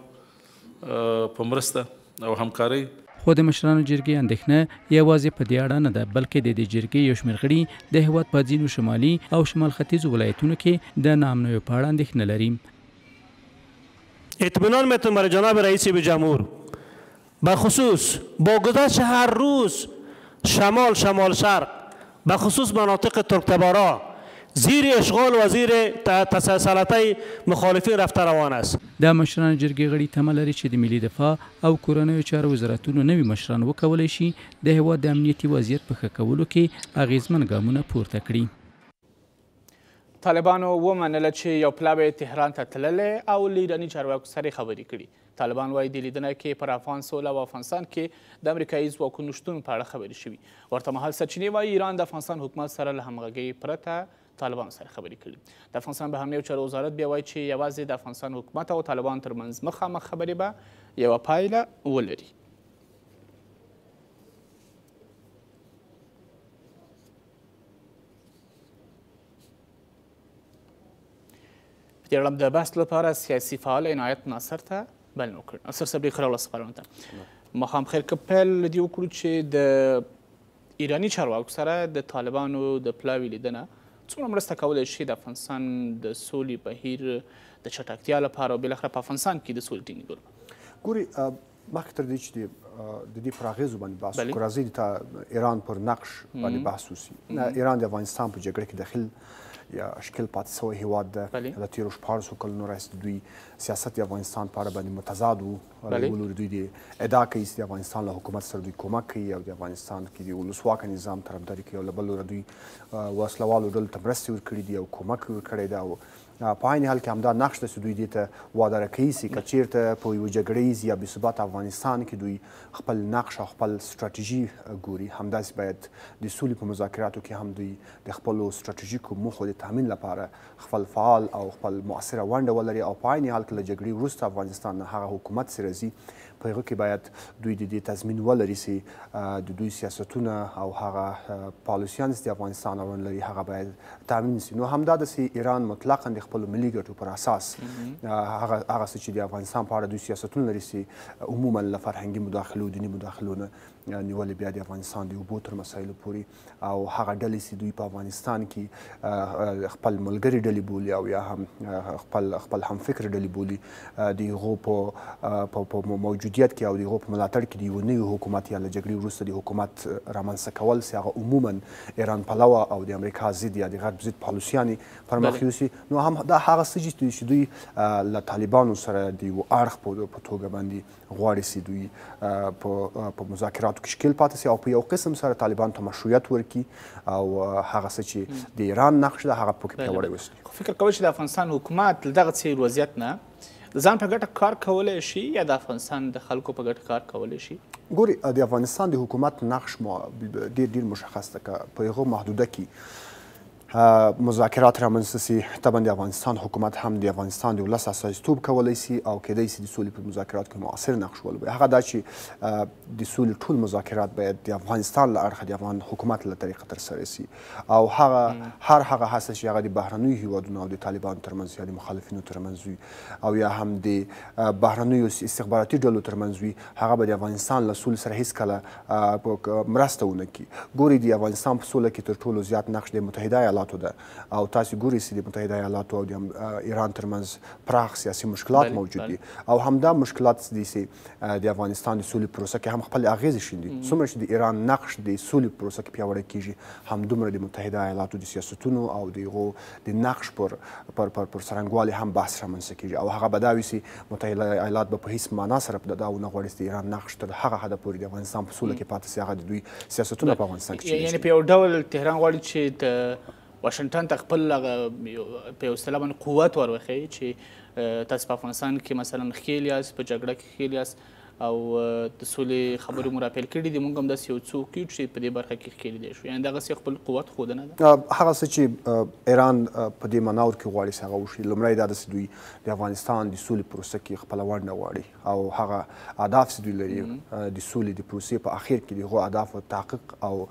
په مرسته او همکارۍ. خو د مشرانو جرګې اندېښنه یوازې په دې اړه نه ده، بلکې د دې جرګې یو شمېر غړي د هېواد په ځینو شمالي او شمال ختیځو ولایتونو کې د ناامنیو په اړه اندېښنه لري. اطمینان میتونم برای جناب رئیس جمهور بخصوص با گذشت هر روز شمال شرق بخصوص مناطق ترکتبارا زیر اشغال و زیر تسلط مخالفین رفته روان است. د مشرانو جرګې غړي تمه لري چې د ملي دفاع او کورنیو چارو وزارتونو نوي مشران وکولی شي د هېواد د امنیتي وضعیت په ښه کولو کې اغیزمن ګامونه پورته کړي. طالبانو ومنله چې یو پلاوی تهران ته تللی او له ایراني چارواکو سره خبرې کړي. طالبان وایي د لیدنه کې پر افغان سوله او افغانستان کې د امریکایي ځواکونو شتون په اړه خبرې شوي. ورته مهال سرچینې وایي ایران د افغانستان حکومت سره له همغږۍ پرته طالبانو سره خبرې کړي. د افغانستان بهرنیو چارو وزارت بیا وایي چې یوازې د افغانستان حکومت او طالبانو ترمنځ مخامخ خبرې به یوه پایله ولري. په دې اړه د بحث لپاره سیاسي فعال عنایت ناصر ته بلنه وکړه. ناصر صاحب ډېر ښه راغلاست خپرونې ته. ماښام خیر که پیل له دې وکړو چې د ایراني چارواکو سره د طالبانو د پلاوي لیدنه څومره مرسته کولی شي د افغانستان د سولې بهیر د چټکتیا لپاره او بالاخره په افغانستان کې د سولې ټینګېدو لپاره؟ ګورې مخکې تر دې چې د دې پر اغېزو باندې بحث وکړو، راځئ د ایران پر نقش باندې بحث وشي. ایران د افغانستان په جګړه کې داخل یا اشکال پاتې شوی هیواد ده. د تېرو 14 کلونو راهیسې د دوی سیاست د افغانستان په اړه باندې متضاد و. له یو لوري دوی د ادعا کوي چې د افغانستان له حکومت سره دوی کومک کوي او د افغانستان کې د ولسواکه نظام طرفداري کوي، او له بل لوري دوی وسلوالو ډلو ته مرستې ورکړي دي او کومک ورکړی ده. او په عین حال کې همدا نقش ده چې دوی دې ته واداره کوي چې که چېرته په یوه جګړیز یا بې ثباته افغانستان کې دوی خپل نقش او خپل ستراتیژي ګوري، همداسې باید د سولې په مذاکراتو کې هم دوی د خپلو ستراتیژیکو موخو د تامین لپاره خپل فعال او خپل مؤثره ونډه ولري. او په عین حال کې له جګړې وروسته افغانستان نه هغه حکومت چې راځي په هغه کې باید دوی د دې تضمین ولري چې د دوی سیاستونه او هغه پالیسیان چې د افغانستان اړوند لري هغه باید تامین شي. نو همدا ده چې ایران مطلقا د خپلو ملي ګټو پر اساس هغه څه چې د افغانستان په اړه دوی سیاستونه لري چې عموما له فرهنګي مداخلو دیني مداخلو نه نیولې بیا د افغانستان د اوبو تر مسایلو پورې او هغه ډلې چې دوی په افغانستان کې خپل ملګري ډلې بولي او یا هم خپل همفکر ډلې بولي، د هغو په موجودیت کې او د هغو په ملاتړ کې د یو نوي حکومت یا له جګړې وروسته د حکومت رامنځته کول چې هغه عموما ایران پلوه او د امریکا ضد یا د غرب ضد پالیسیانې پر مخ یوسي. نو هم دا هغه څه چې دوی له طالبانو سره د یو اړخ په توګه باندې غواړي چې دوی په مذاکراتو کې ښکیل پاتې سي او په یو قسم سره طالبانو ته مشروعیت ورکړي او هغه څه چې د ایران نقش ده هغه پکې پیاوړی وساتي. خو فکر کوئ چې د افغانستان حکومت له دغه څه وضعیت نه ځان په ګټه کار کولی شي یا د افغانستان د خلکو په ګټه کار کولی شي؟ ګوري د افغانستان د حکومت نقش ډېر مشخص ده که په هغه محدوده کې مذاکرات رامنځته سي طبعا د افغانستان حکومت هم د افغانستان د ولس استازیتوب کولی سي او کیدای سي د سولې په مذاکراتو کې مؤثر نقش ولوبوي. هغه دا چې د سولې ټول مذاکرات باید د افغانستان له اړخه د افغان حکومت له طریقه ترسره سي او هر هغه هڅه چې هغه د بهرنیو هیوادونو او د طالبانو ترمنځ یا د مخالفینو ترمنځ وي او یا هم د بهرنیو استخباراتي ډلو ترمنځ وي هغه به د افغانستان له سولې سره هیڅکله مرسته ونه کړي. ګوري د افغانستان په سوله کې تر ټولو زیات نقش د متحده ایالاتو ده او تاسو ګورئ چې د متحده ایالاتو او د ایران ترمنځ پراخ سیاسي مشکلات موجود دي او همدا مشکلات دي چې د افغانستان د سولې پروسه کې هم خپل اغیزې شیندي. څومره چې د ایران نقش د سولې پروسه کې پیاوړی کیږي همدومره د متحده ایالاتو د سیاستونو او د هغو د نقش پر څرنګوالي هم بحث رامنځته کیږي او هغه به دا وي چې متحده ایالات به په هیڅ معنا سره دا ونه غواړي چې د ایران نقش تر هغه حده پورې د افغانستان په سوله کې پاتې سي. هغه د دوی سیاستونه په افغانستان کې یعنې په یو ډول تهران غواړي چې د واشنګټن ته خپل په یو اصطلاح باندې قوت ور وښیي چې تاسو په افغانستان کې مثلا ښکېل یاست، په جګړه کې ښکېل یاست او د سولې خبرې مو راپیل کړي دي. موږ هم داسې یو څوک یو چې په دې برخه کې ښکېلي دی شو، یعنې دغسې خپل قوت ښودنه ده. هغه څه چې ایران په دې مناور کې غواړي چې هغه وشي، لومړی دا ده چې دوی د افغانستان د سولې پروسه کې خپله ونډه غواړي او هغه اهداف چې دوی لري د سولې د پروسې په اخر کې د هغو اهدافو تحقیق او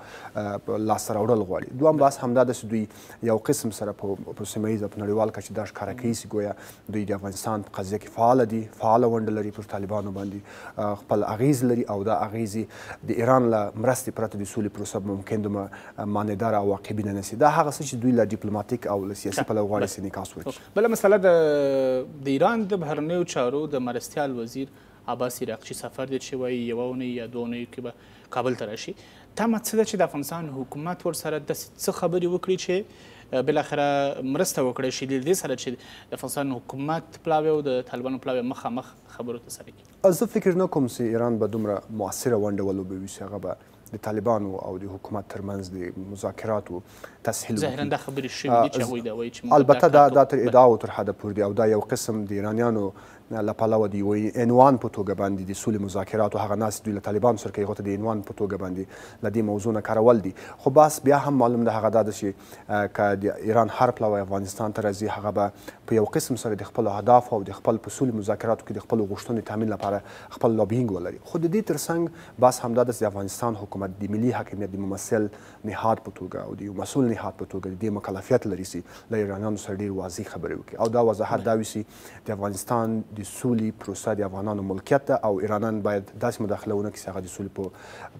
لاسته راوړل غواړي. دویم بحث همدا ده چې دوی یو قسم سره په سیمه ییز او په نړیوال کچه دا ښکاره کوي چې ګویا دوی د افغانستان په قضیه کې فعاله دي، فعاله ونډه لري پر طالبانو باندې، خپل اغیز لري او دا اغیزې د ایران له مرستې پرته د سولې پروسه ممکن دومره معنیداره او واقعبینه نه سي. دا هغه څه چې دوی له ډیپلوماتیک او له سیاسي پلوه غواړي چې انعکاس وکړي. بله مسله د ایران د بهرنیو چارو د مرستیال وزیر عباس عراقچي سفر دی چې وایي یوه اونۍ یا دوه اونیو کې به کابل ته راشي. تمه څه ده چې د افغانستان حکومت ورسره داسې څه خبرې وکړي چې بالاخره مرسته وکړی شي د دې سره چې د افغانستان حکومت پلاوی او د طالبانو پلاوی مخامخ خبرو ته سره کړي. زه فکر نه کوم چې ایران به دومره مؤثره ونډه ولوبوي چې هغه به د طالبانو او د حکومت ترمنځ د مذاکراتو تسهیل وکړي. ظاهرا دا خبرې شوي دي چې هغوی دا وایي چې البته دا تر ادعاو تر حده پورې دی او دا یو قسم د ایرانیانو له پلوه د یوه عنوان په توګه باندې د سولې مذاکراتو هغه ناست دوی له طالبانو سره کوي، هغو ته د عنوان په توګه باندې له دې موضوع نه کارول دي. خو بس بیا هم معلوم ده هغه دا ده چې که د ایران هر پلوی افغانستان ته راځي هغه به په یو قسم سره د خپلو اهدافو او د خپل په سولې مذاکراتو کې د خپلو غوښتنو تامین لپاره خپل لابینګ ولري. خو د دې ترڅنګ بس همدا ده چې د افغانستان حکومت د ملي حاکمیت د ممثل نهاد په توګه او د یو مسؤل نهاد په توګه د دې مکلفیت لري چې له ایرانیانو سره ډېر واضح خبرې وکړي او دا وضاحت دا وي چې د افغانستان د سولې پروسه د افغانانو ملکیت ده او ایرانیان باید داسې مداخله ونه کړي چې هغه د سولې په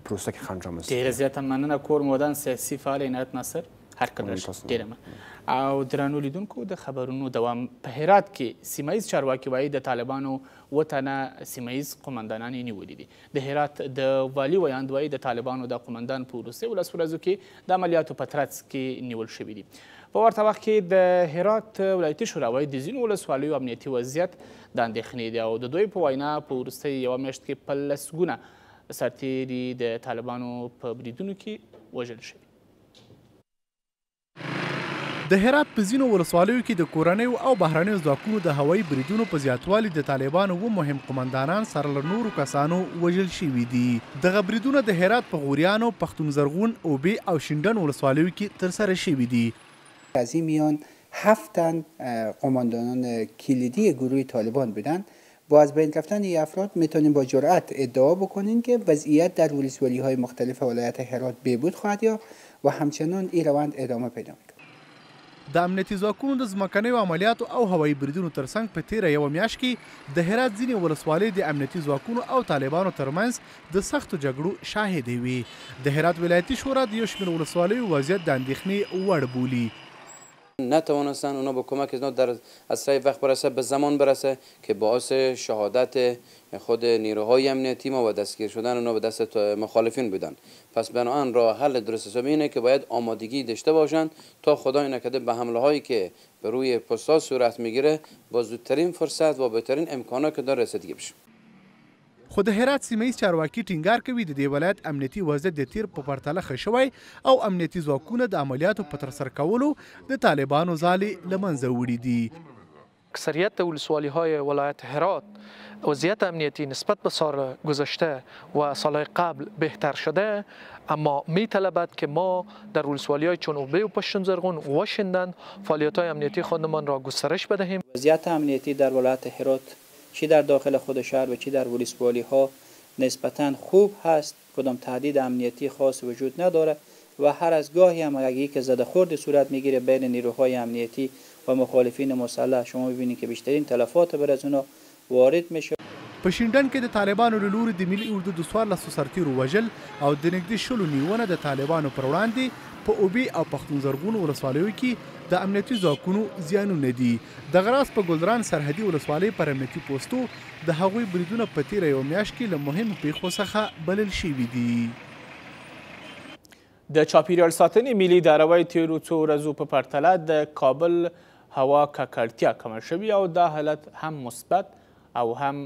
پروسه کې خنډ رامنځته کړي. ډېره زیاته مننه کور مودان سیاسي فعال عنایت ناصر، هر کله ډېره مننه. او درنو لیدونکو د خبرونو دوام په هرات کې سیمه ییز چارواکي وایي د طالبانو 7 تنه سیمه ییز قمندانان یې نیولي دي. د هرات د والي ویاند وایي د طالبانو د قمندان په وروستیو 10 ورځو کې د عملیاتو په ترڅ کې نیول شوي دي. په ورته وخت کې د هرات ولایتي شورا وایي د ځینو ولسوالیو امنیتي وضعیت د اندېښنې دی او د دوی په وینا په وروستۍ یوه میاشت کې په لسګونه سرتیري د طالبانو په بریدونو کې وژل شوي. د هرات په ځینو ولسوالیو کې د کورنیو او بهرنیو ځواکونو د هوایي بریدونو په زیاتوالي د طالبانو مهم قمندانان سره له نورو کسانو وژل شوي دي. دغه بریدونه د هرات په غوریانو، پښتون زرغون، اوبې او شینډن ولسوالیو کې ترسره شوي دي. از این میان 7 تن قماندانان کلیدی گروه طالبان بودند. با از بین رفتن این افراد میتونیم با جرأت ادعا بکنیم که وضعیت در ولسوالی‌های مختلف ولایت هرات بهبود خواهد یافت و همچنان این روند ادامه پیدا می‌کند. د امنیتي ځواکونو د ځمکنیو عملیاتو او هوایي بریدونو ترڅنګ په تیره یوه میاشت کې د هرات ځینې ولسوالۍ د امنیتي ځواکونو او طالبانو ترمنځ د سختو جګړو شاهدې وي. د هرات ولایتي شورا د یو شمېر ولسوالیو وضعیت د اندېښنې وړ بولي. نتوانستن اونا با کمک اینا در اسرع وقت برسه به زمان برسه که باعث شهادت خود نیروهای امنیتی ما و دستگیر شدن اونا به دست مخالفین بودن. پس بنابراین راه حل درست حسابی اینه که باید آمادگی داشته باشند تا خدای نکرده به حمله هایی که به روی پست‌ها صورت میگیره با زودترین فرصت و بهترین امکانات که داره رسیدگی بشه. خو د هرات سیمه ییز چارواکي ټینګار کوي د دې ولایت امنیتي وضعیت د تیر په پرتله ښه شوی او امنیتي ځواکونه د عملیاتو په ترسره کولو د طالبانو ځالې له منځه وړي دي. اکثریت ولسوالی‌های ولایت هرات وضعیت امنیتی نسبت به سال گذشته و سالهای قبل بهتر شده، اما می‌طلبد که ما در ولسوالی‌های چون اوبه و پشتون زرغون و شندن فعالیت‌های امنیتی خودمان را گسترش بدهیم. وضعیت امنیتی در ولایت هرات چی در داخل خود شهر و چی در ولسوالی‌ها نسبتاً خوب هست، کدام تهدید امنیتی خاص وجود نداره و هر از گاهی هم یک زده‌خورد صورت میگیره بین نیروهای امنیتی و مخالفین مسلح. شما می‌بینید که بیشترین تلفات بر از اونا وارد میشه. په شینډن کې د طالبانو له لوري د ملي اردو د 1400 سرتیرو وژل او د نږدې 20 نیونه د طالبانو پر وړاندې په اوبې او پښتون زرغون ولسوالیو کې د امنیتي ځواکونو زیانونه دي. دغه راز په ګلدران سرحدي ولسوالۍ پر امنیتي پوسټو د هغوی بریدونه په تیره یوه میاشت کې له مهمو پیښو څخه بلل شوي دي. د چاپیریال ساتنې ملي ادارې تیرو څو ورځو په پرتله د کابل هوا ککړتیا کمه شوې او دا حالت هم مثبت او هم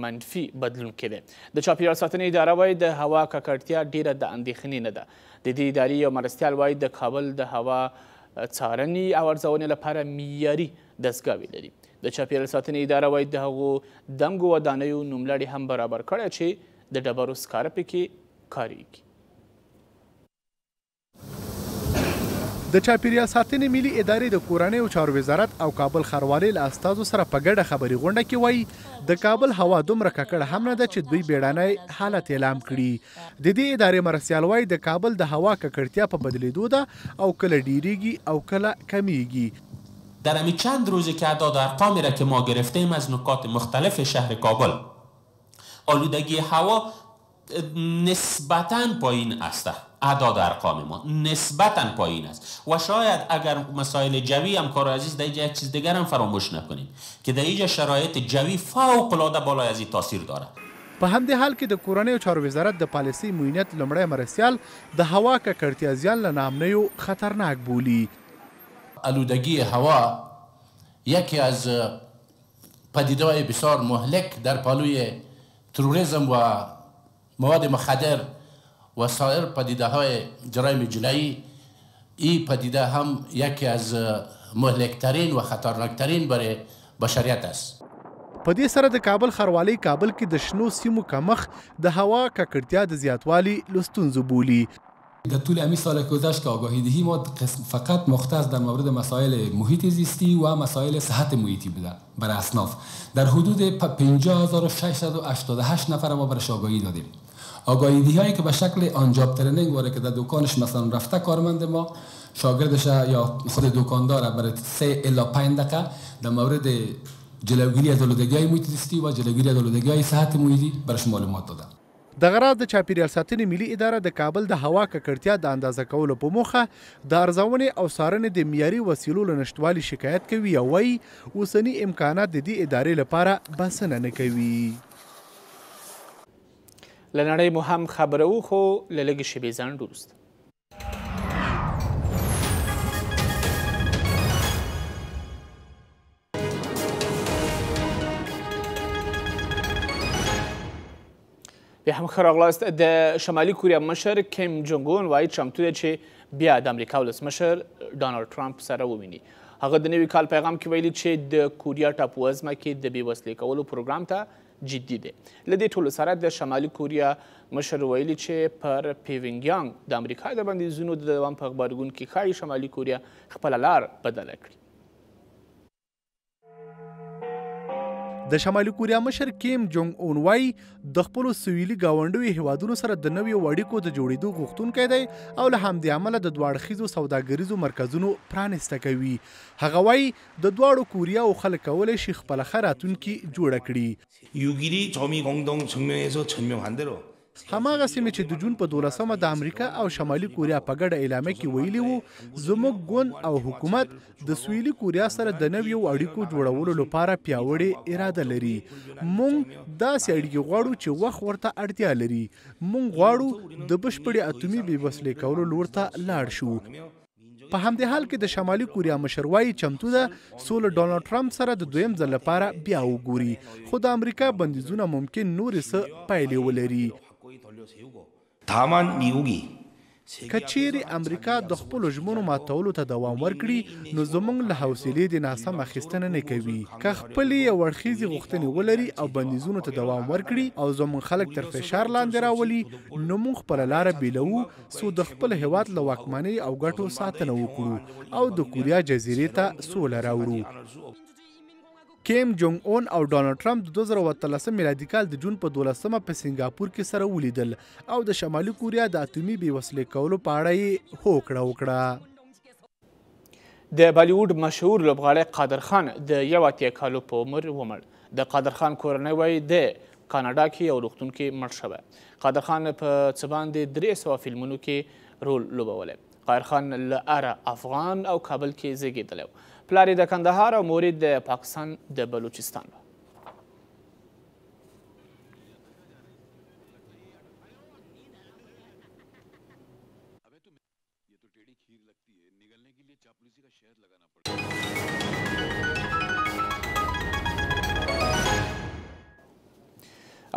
منفي بدلون کې دی. د چاپیریال ساتنې اداره وایي د هوا ککړتیا ډیره د اندېښنې نه ده. د دې ادارې یو مرستیال وایي د کابل د هوا څارنې او ارزونې لپاره معیاري دستګاوې لري. د چاپیریال ساتنې اداره وایي د هغو دنګو ودانیو نوملړې هم برابر کړی چې د ډبرو سکاره پکې کاریږي. د چاپیریال ساتنې ملي ادارې د کورنیو چارو وزارت او کابل ښاروالۍ له استازو سره په ګډه خبري غونډه کې وایي د کابل هوا دومره ککړه هم نه ده چې دوی بیړنی حالت اعلام کړي. د دې ادارې مرستیال وایي د کابل د هوا ککړتیا په بدلیدو ده او کله ډیریږي او کله کمیږي. در همین چند روزی که اعداد ارقامی را که ما گرفتیم از نقاط مختلف شهر کابل آلودگی هوا نسبتاً پایین است. اعداد ارقام ما نسبتاً پایین است و شاید اگر مسائل جوی هم کار عزیز در اینجا یک چیز دیگر هم فراموش نکنیم که در اینجا شرایط جوی فوق العاده بالای از این تاثیر داره. په همدې حال کې د کورنیو چارو وزارت د پالیسۍ معاینت لومړی مرستیال د هوا ککړتیا زیان له نامنیو خطرناک بولي. آلودگی هوا یکی از پدیده‌های بسیار مهلک در پالوی تروریسم و مواد مخدر و سایر پدیده‌های جرایم جنایی، این پدیده هم یکی از مهلکترین و خطرناکترین برای بشریت است. په دې سره د کابل ښاروالۍ کابل کې د شنو سیمو کمښت د هوا ککړتیا د زیاتوالي له ستونزو بولي. در طول همین سال گذشته که آگاهی دهی ما فقط مختص در مورد مسائل محیط زیستی و مسائل صحت محیطی بوده برای اصناف. در حدود 50688 نفر ما برش آگاهی دادیم. آگاهی دهی هایی که به شکل آنجاب ترنینگ واره که در دکانش مثلا رفته کارمند ما شاگردش یا خود دکاندار برای 3 الی 5 دقیقه در مورد جلوگیری از آلودگی های محیط زیستی و جلوگیری از آلودگی های صحت محیطی برش معلومات دادن. دغه راز د چاپیریال ساتنې ملي اداره د کابل د هوا ککړتیا د اندازه کولو په موخه د ارزونې او څارنې د معیاري وسیلو له نشتوالي شکایت کوي او وایي اوسني امکانات د دې ادارې لپاره بسنه نه کوي. له نړۍ مو هم خبرو خو له لږې شېبې ځنډ وروسته. بیا هم ښه راغلاست. د شمالي کوریا مشر کیم جونګ اون وایي چمتو دی چې بیا د امریکا ولسمشر ډانلډ ټرمپ سره وویني. هغه د نوي کال پیغام کې ویلي چې د کوریا ټاپووزمه کې د بېوسلې کولو پروګرام ته جدي دی. له دې ټولو سره د شمالي کوریا مشر ویلي چې پر پیونګیانګ د امریکا د بندیزونو د دوام په غبرګون کې ښایي شمالي کوریا خپله لار بدله کړي. د شمالي کوریا مشر کیم جونګ اون وایي د خپلو سویلي ګاونډیو هیوادونو سره د نویو اړیکو د جوړېدو غوښتونکی دی او له همدې امله د دوه اړخیزو سوداګریزو مرکزونو پرانیسته کوي. هغه وایي د دواړو کوریاو خلک کولی شي خپله ښه راتلونکي جوړه کړي. هماغه سیمې چې د جون په 12مه د امریکا او شمالي کوریا په ګډه اعلامیه کې ویلي وو زموږ ګوند او حکومت د سویلي کوریا سره د نویو اړیکو جوړولو لپاره پیاوړې اراده لري. موږ داسې اړیکې غواړو چې وخت ورته اړتیا لري. موږ غواړو د بشپړې اتومي بېوسلې کولو لور ته لاړ شو. په همدې حال کې د شمالي کوریا مشر وایي چمتو ده څو له ډانلډ ټرمپ سره د دویم ځل لپاره بیا وګوري خو د امریکا بندیزونه ممکن نورې څه پایلې ولري. 다만 미국이 که چیرې امریکا د خپلو ژمنو ماتولو ته دوام ورکړي نو زموږ له حوصلې د ناسم اخیستنه نه کوي. که خپلې یو اړخیزې غوښتنې ولري او بندیزونو ته دوام ورکړي او زموږ خلک تر فشار لاندې راولي نو موږ خپله لاره بیلوو څو د خپل هیواد له واکمنۍ او ګټو ساتنه وکړو او د کوریا جزیرې ته سوله راوړو. کیم جونګ اون او ډانلډ ټرمپ د 2013 میلادي کال د جون په 12مه په سنګاپور کې سره ولیدل او د شمالي کوریا د اتومي بېوسلې کولو په اړه یې هوکړه وکړه. د بالیوډ مشهور لوبغاړی قادر خان د 81 کالو په عمر ومړ. د قادر خان کورنۍ وایي د کاناډا کې یو روغتون کې مړ شوی. قادر خان په څه باندې 300 فلمونو کې رول لوبولی. قادر خان له اره افغان او کابل کې زیږېدلی و. پلار یې د کندهار او مور یې د پاکستان د بلوچستان و.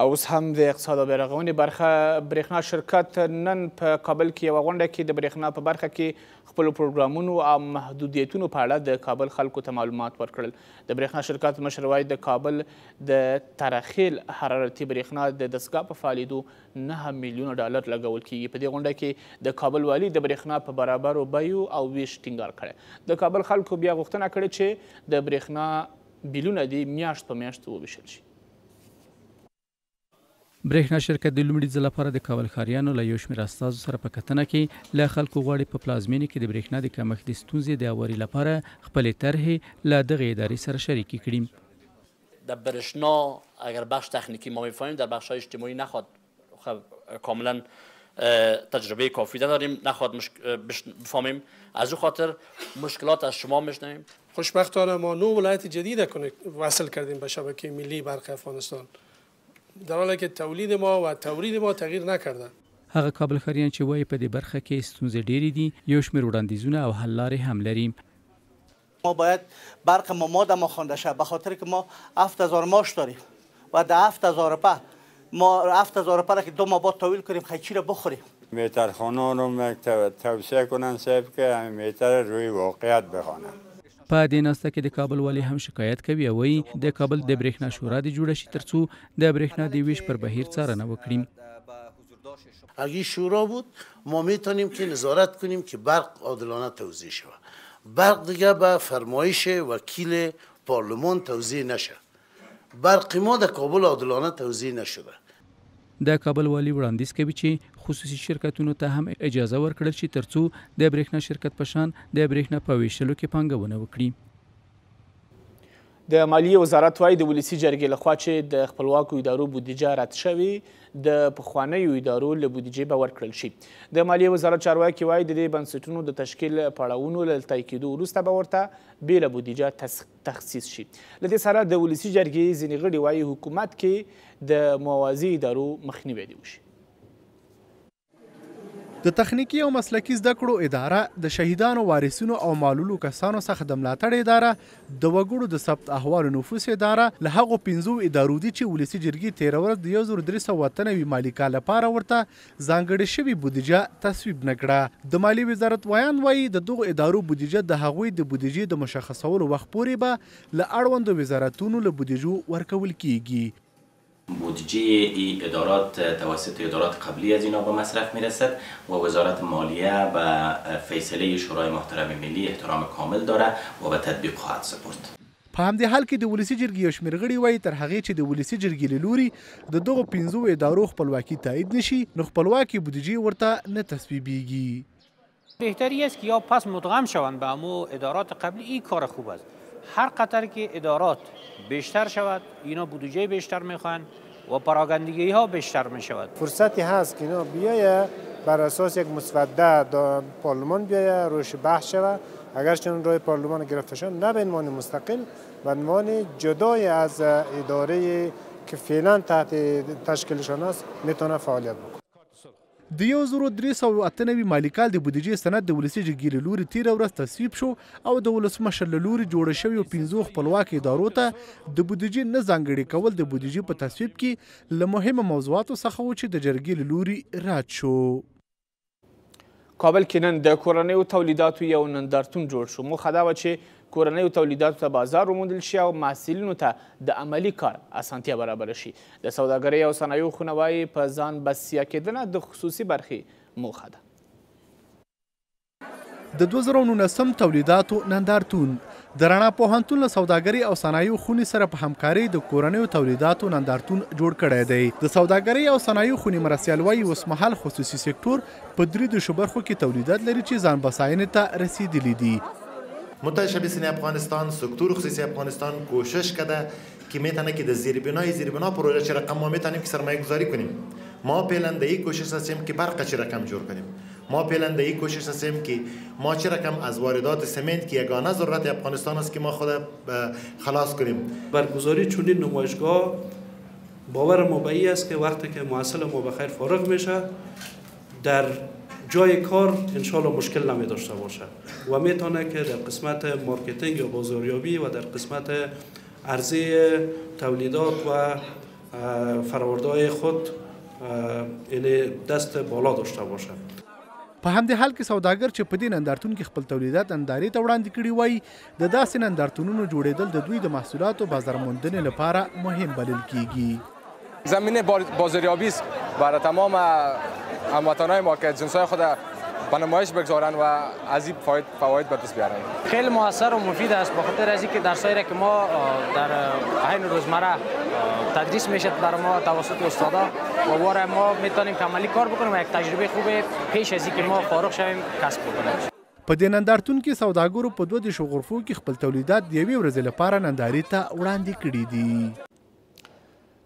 اوس هم د اقتصاد او بیارغونې برخه. برېښنا شرکت نن په کابل کې یوه غونډه کې د برېښنا په برخه کې خپلو پروګرامونو او محدودیتونو په اړه د کابل خلکو ته معلومات ورکړل. د برېښنا شرکت مشر وایي د کابل د ترخیل حرارتي برېښنا د دستګاه په فعالېدو 9 میلیونه ډالر لګول کیږي. په دې غونډه کې د کابل والي د برېښنا په برابرو بیو او ویش ټینګار کړی. د کابل خلکو بیا غوښتنه کړې چې د برېښنا بیلونه دې میاشت په میاشت وویشل شي. برېښنا شرکت د لومړي ځل لپاره د کابل ښاریانو له یو شمېر استازو سره په کتنه کې له خلکو غواړي په پلازمینې کې د برېښنا د کمښت د ستونزې د هواري لپاره خپلې طرحې له دغې ادارې سره شریکې کړي. در برېښنا اگر بخش تکنیکی ما می‌فهمیم در بخش‌های اجتماعی نخواد کاملا تجربه کافی نداریم، نخواد بفهمیم. از او خاطر مشکلات از شما میشنویم. خوشبختانه ما 9 ولایت جدید وصل کردیم به شبکه ملی برق افغانستان، در حالی که تولید ما و تورید ما تغییر نکرده. هغه کابل ښاریان چې وایي په دې برخه کې ستونزې ډېرې دي یو شمېر وړاندیزونه او حل لارې هم لري. ما باید برق ما دما خوانده شه به خاطر که ما 7000 ماش داریم و در 7000 ما 7000 را که 2 ماه بعد تحویل کنیم خیچی را بخوریم. میترخانان رو توصیه کنن صاحب که میتر روی واقعیت بخوانن. په دې ناسته کې د کابل والی هم شکایت کوي او وایي د کابل د برېښنا شورا دې جوړه شي ترڅو د برېښنا د ویش پر بهیر څارنه وکړي. اگه شورا بود ما میتونیم که نظارت کنیم که برق عادلانه توزیع شود. برق دیگه به فرمایش وکیل پارلمان توزیع نشه. برق ما در کابل عادلانه توزیع نشده. د کابل والی وړاندیز کوي چې خصوصي شرکتونو ته هم اجازه ورکړل شي ترڅو د برېښنا شرکت په شان د برېښنا په ویشلو کې پانګونه وکړي. د مالیې وزارت وایي د ولسي جرګې لخوا چې د خپلواکو ادارو بودیجه رد شوې د پخوانیو ادارو له بودیجې به ورکړل شي. د مالیې وزارت چارواکي وایي د دې بنسټونو د تشکیل پړاوونو له طی کېدو وروسته به ورته بېله بودیجه تخصیص شي. له دې سره د ولسي جرګې ځینې غړي وایي حکومت کې د موازي ادارو مخنیوی دې وشي. د تخنیکی او مسلکی زده کړو اداره د شهیدانو وارثینو او معلولو کسانو څخه د ملاتړ اداره د وګړو د ثبت احوالو نفوس اداره له هغو 15 ادارو دي چې ولسي جرګې تېره ورځ د 1393 مالي کال لپاره ورته ځانګړې شوې بودیجه تصویب نه کړه. د مالیې وزارت وایان وایي د دغو ادارو بودیجه د هغوی د بودیجې د مشخصولو وخت پورې به له اړوندو وزارتونو له بودیجو ورکول کیږي. بودجه این ادارات توسط ادارات قبلی از اینا به مصرف میرسد و وزارت مالیه به فیصله شورای محترم ملی احترام کامل داره و به تطبیق خواهد سپرد. په همدې حال کې د ولسي جرګې یو شمېر غړي وایي تر هغې چې د ولسي جرګې له لوري د دغو 15 ادارو خپلواکي تایید نشي نو خپلواکي بودجې ورته نه تصویبیږي. بهتری است که یا پس مدغم شوند به همو ادارات قبلی. این کار خوب است. هر قطر که ادارات بیشتر شود اینا بودجه بیشتر میخوان و پراگندگی ها بیشتر میشود. فرصتی هست که اینا بیایه بر اساس یک مسوده پارلمان بیایه روش بحث شود. اگر چون روی پارلمان گرفته شد نه به عنوان مستقل به عنوان جدای از اداره که فعلا تحت تشکیلشان است میتونه فعالیت بکنه. د 1398 مالي کال د بودیجې سند د ولسي جرګې له لوري تېره ورځ تصویب شو او د ولسمشر له لوري جوړه شویو 15 خپلواکو ادارو ته د بودیجې نه ځانګړې کول د بودیجې په تصویب کې له مهمو موضوعاتو څخه و چې د جرګې له لوري رد شو. کابل کې نن د کورنیو تولیداتو یو نندارتون جوړ شو. موخه دا وه چې کورنیو تولیداتو ته بازار وموندل شي او محصلینو ته د عملي کار اسانتیا برابره شي. د سوداګرۍ او صنایعو خونه وایي په ځان بسیا کېدنه د خصوصي برخې موخه ده. د 2019 تولیداتو نندارتون د رڼا پوهنتون له سوداګرۍ او صنایعو خونې سره په همکارۍ د کورنیو تولیداتو نندارتون جوړ کړی دی. د سوداګرۍ او صنایعو خونې مرستیال وایي اوسمهال خصوصي سکتور په 3 برخو کې تولیدات لري چې ځان بساینې ته رسیدلی دي. متحد شبیه صنایع افغانستان سکتور خصوصی افغانستان کوشش کرده که میتونه که در زیربنا پروژه چه رقم ما میتونیم که سرمایه گذاری کنیم. ما پیلنده ای کوشش هستیم که برق چه رقم جور کنیم. ما پیلنده ای کوشش هستیم که ما چه رقم از واردات سمنت که یگانه ضرورت افغانستان است که ما خود خلاص کنیم. برگزاری چنین نمایشگاه باور ما به این است که وقتی که محصل ما بخیر فارغ میشه در جای کار انشالله مشکل نمی داشته باشه و میتونه که در قسمت مارکتینگ یا بازاریابی و در قسمت عرضه تولیدات و فرآورده‌های خود دست بالا داشته باشه. په همدې حال کې سوداګر چې په دې نندارتون کې خپل تولیدات نندارې ته وړاندې کړي وایي د داسې نندارتونونو جوړېدل د دوی د محصولاتو بازار موندنې لپاره مهم بلل کیږي. زمینه بازاریابی است برای تمام هموطنان ما که جنس‌های خود به نمایش بگذارند و از این فواید به دست بیارند. خیلی موثر و مفید است به خاطر از اینکه درسایی که ما در عین روزمره تدریس میشه برای ما توسط استادا و واره ما میتونیم که عملی کار بکنیم و یک تجربه خوبه پیش از اینکه ما فارغ شویم کسب بکنیم. په دې نندارتون کې سوداګرو په 2 غرفو کې خپل تولیدات د یوې ورځې لپاره نندارې ته وړاندې کړي دي.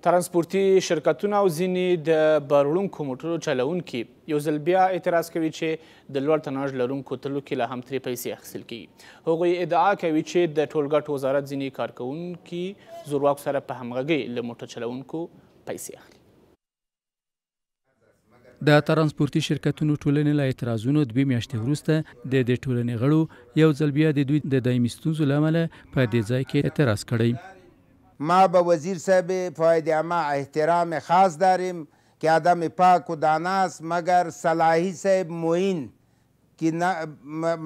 ترانسپورتي شرکتونه او ځینې د بارولونکو موټرو چلوونکي یو ځل بیا اعتراض کوي چې د لوړ تناژ لرونکو تلو کې له هم ترې پیسې اخیستل کیږي. هغوی ادعا کوي چې د ټولګټو وزارت ځینې کارکوونکي زورواکو سره په همغږۍ له موټر چلوونکو پیسې اخلي. د ترانسپورتي شرکتونو ټولنې له اعتراضونو 2 میاشتې وروسته د دې ټولنې غړو یو ځل بیا د دوی د دایمي ستونزو له امله په دې ځای کې اعتراض کړی. ما به وزیر صاحب فاید عامه احترام خاص داریم که آدم پاک و داناست مگر صلاحی صاحب معین کی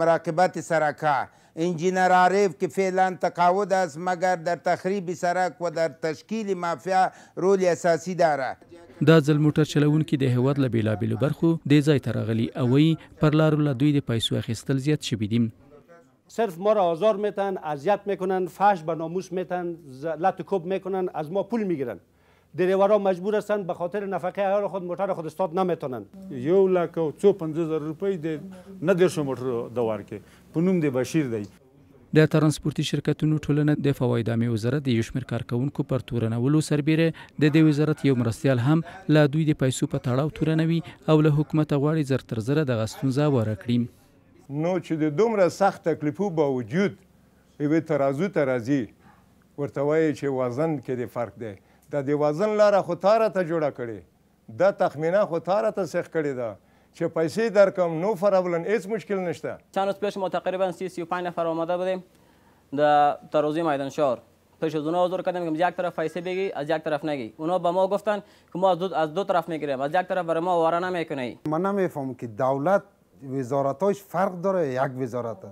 مراقبت سرکا انجینر عارف که فعلا تقاعد است مگر در تخریب سرک و در تشکیل مافیا رول اساسی دارد. دا ځل موټر چلوونکي د هیواد له بیلابیلو برخو دې ځای ته راغلي او وایي پر لارو له دوی د پیسو اخیستل زیات شوي دي. صرف ما را آزار میتن، اذیت میکنن، فحش به ناموس میتن، لط و کوب میکنن، از ما پول میگیرن. دریورا مجبور هستند به خاطر نفقه عیال خود موتر خود استاد نمیتونن. 1,50,000 روپۍ د نه درشو موټر د ورکې په نوم د بشیر دی. د ترانسپورتي شرکتونو ټولنه د فواید عامې وزارت د یو شمېر کارکوونکو پر تورنولو سربیره د دې وزارت یو مرستیال هم له دوی د پیسو په تړاو تورنوي او له حکومته غواړي زر تر زره دغه ستونزه هواره کړي. نو چې د دومره سخت تکلیفو باوجود یوې ترازو ته راځي ورته وایي چې وزن کې د فرق دی. د دې وزن لاره خو تاره ته جوړه کړې، دا تخمینه خو تاره ته سیخ کړې ده چې پیسې درکم نو فراولن هیچ مشکل نشته. چند روز پیش ما تقریبا 35 نفر آمده بودیم در ترازوی میدان شهر. پیش از اونا حضور کردیم که از یک طرف پیسه بگی از یک طرف نگی. اونا به ما گفتن که ما از دو طرف میگیریم، از یک طرف برای ما واره نمیکنی. من نمیفهمم که دولت وزارتاش فرق داره، یک وزارت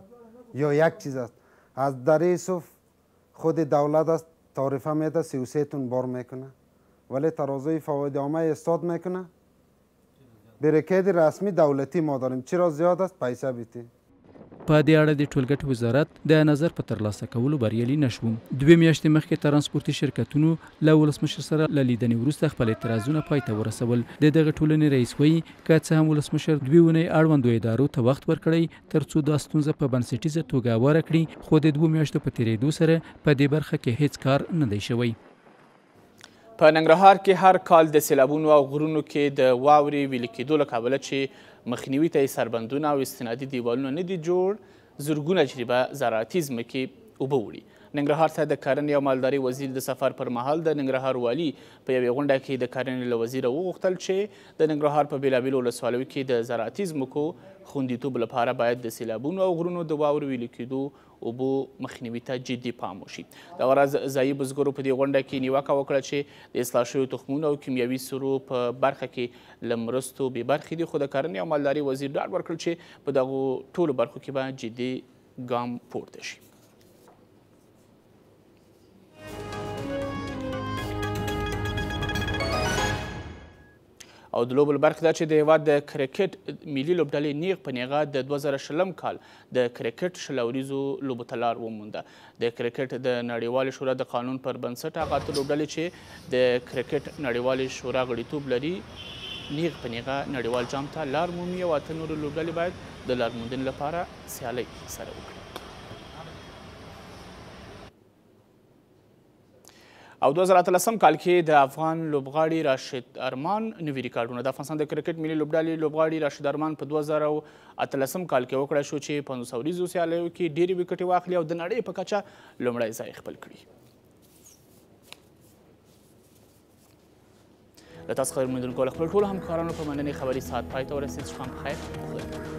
یا یک چیز است. از در صف خود دولت است تعرفه میده 33 تن بار میکنه ولی ترازوی فواید عامه استاد میکنه. برکید رسمی دولتی ما داریم، چرا زیاد است پیسه بیتی. په دې اړه د ټولګټو وزارت د نظر په ترلاسه کولو بریالي نشو. 2 میاشتې مخکې ترانسپورتي شرکتونو له ولسمشر سره له لیدنې وروسته خپل اعتراضونه پای ته ورسول. د دغه ټولنې رئیس وایي که څه هم ولسمشر 2 اونۍ اړوندو ادارو ته وخت ورکړی ترڅو دا ستونزه په بنسټیزه توګه هواره کړي، خو د 2 میاشتو په تېرېدو سره په دې برخه کې هیڅ کار نه دی شوی. په ننګرهار کې هر کال د سیلابونو او غرونو کې د واورې ویلې کېدو له کبله چې مخنیوي ته یې سربندونه او استنادي دیوالونه نه دي جوړ، زرګونه جریبه زراعتي ځمکې اوبه وړي. ننګرهار ته د کرنې او مالدارۍ وزیر د سفر پر مهال د ننګرهار والي په یوې غونډه کې د کرنې له وزیره وغوښتل چې د ننګرهار په بېلابېلو ولسوالیو کې د زراعتي ځمکو خوندیتوب لپاره باید د سیلابونو او غرونو د واورو ویلي کېدو اوبو مخنیوي ته جدي پام وشي. دغه ورځ ځایي بزګرو په دې غونډه کې نیوکه وکړه چې د اصلاح شویو تخمونو او کیمیاوي سرو په برخه کې له مرستو بې برخې دي، خو د کرنې او مالدارۍ وزیر ډاډ ورکړ چې په دغو ټولو برخو کې به جدي ګام پورته شي. او د لوبو برخه دا چې د هېواد د کرکټ ملي لوبډلې نیغ په نیغه د 2020 کال د کرکټ شلوریزو لوبو ته لار ومونده. د کرکټ د نړیوالې شورا د قانون پر بنسټ هغه اته لوبډلې چې د کرکټ نړیوالې شورا غړیتوب لري نیغ په نیغه نړیوال جام ته لار مومي او اته نورې لوبډلې باید د لار موندنې لپاره سیالۍ سره وکړي. او 2013 کال کې د افغان لوبغاړي راشد ارمان نوي ریکارډونه د افغانستان د کرکټ ملي لوبډلې لوبغاړي راشد ارمان په 2013 کال کې وکړای شو چې په 500 ورځو سیالیو کې ډېرې ویکټې واخلي او د نړۍ په کچه لومړی ځای خپل کړي. له تاسو خبر موندونکو له خپل ټولو همکارانو په مننې خبري ساعت پای ته ورسېد. شپه مو بخیر.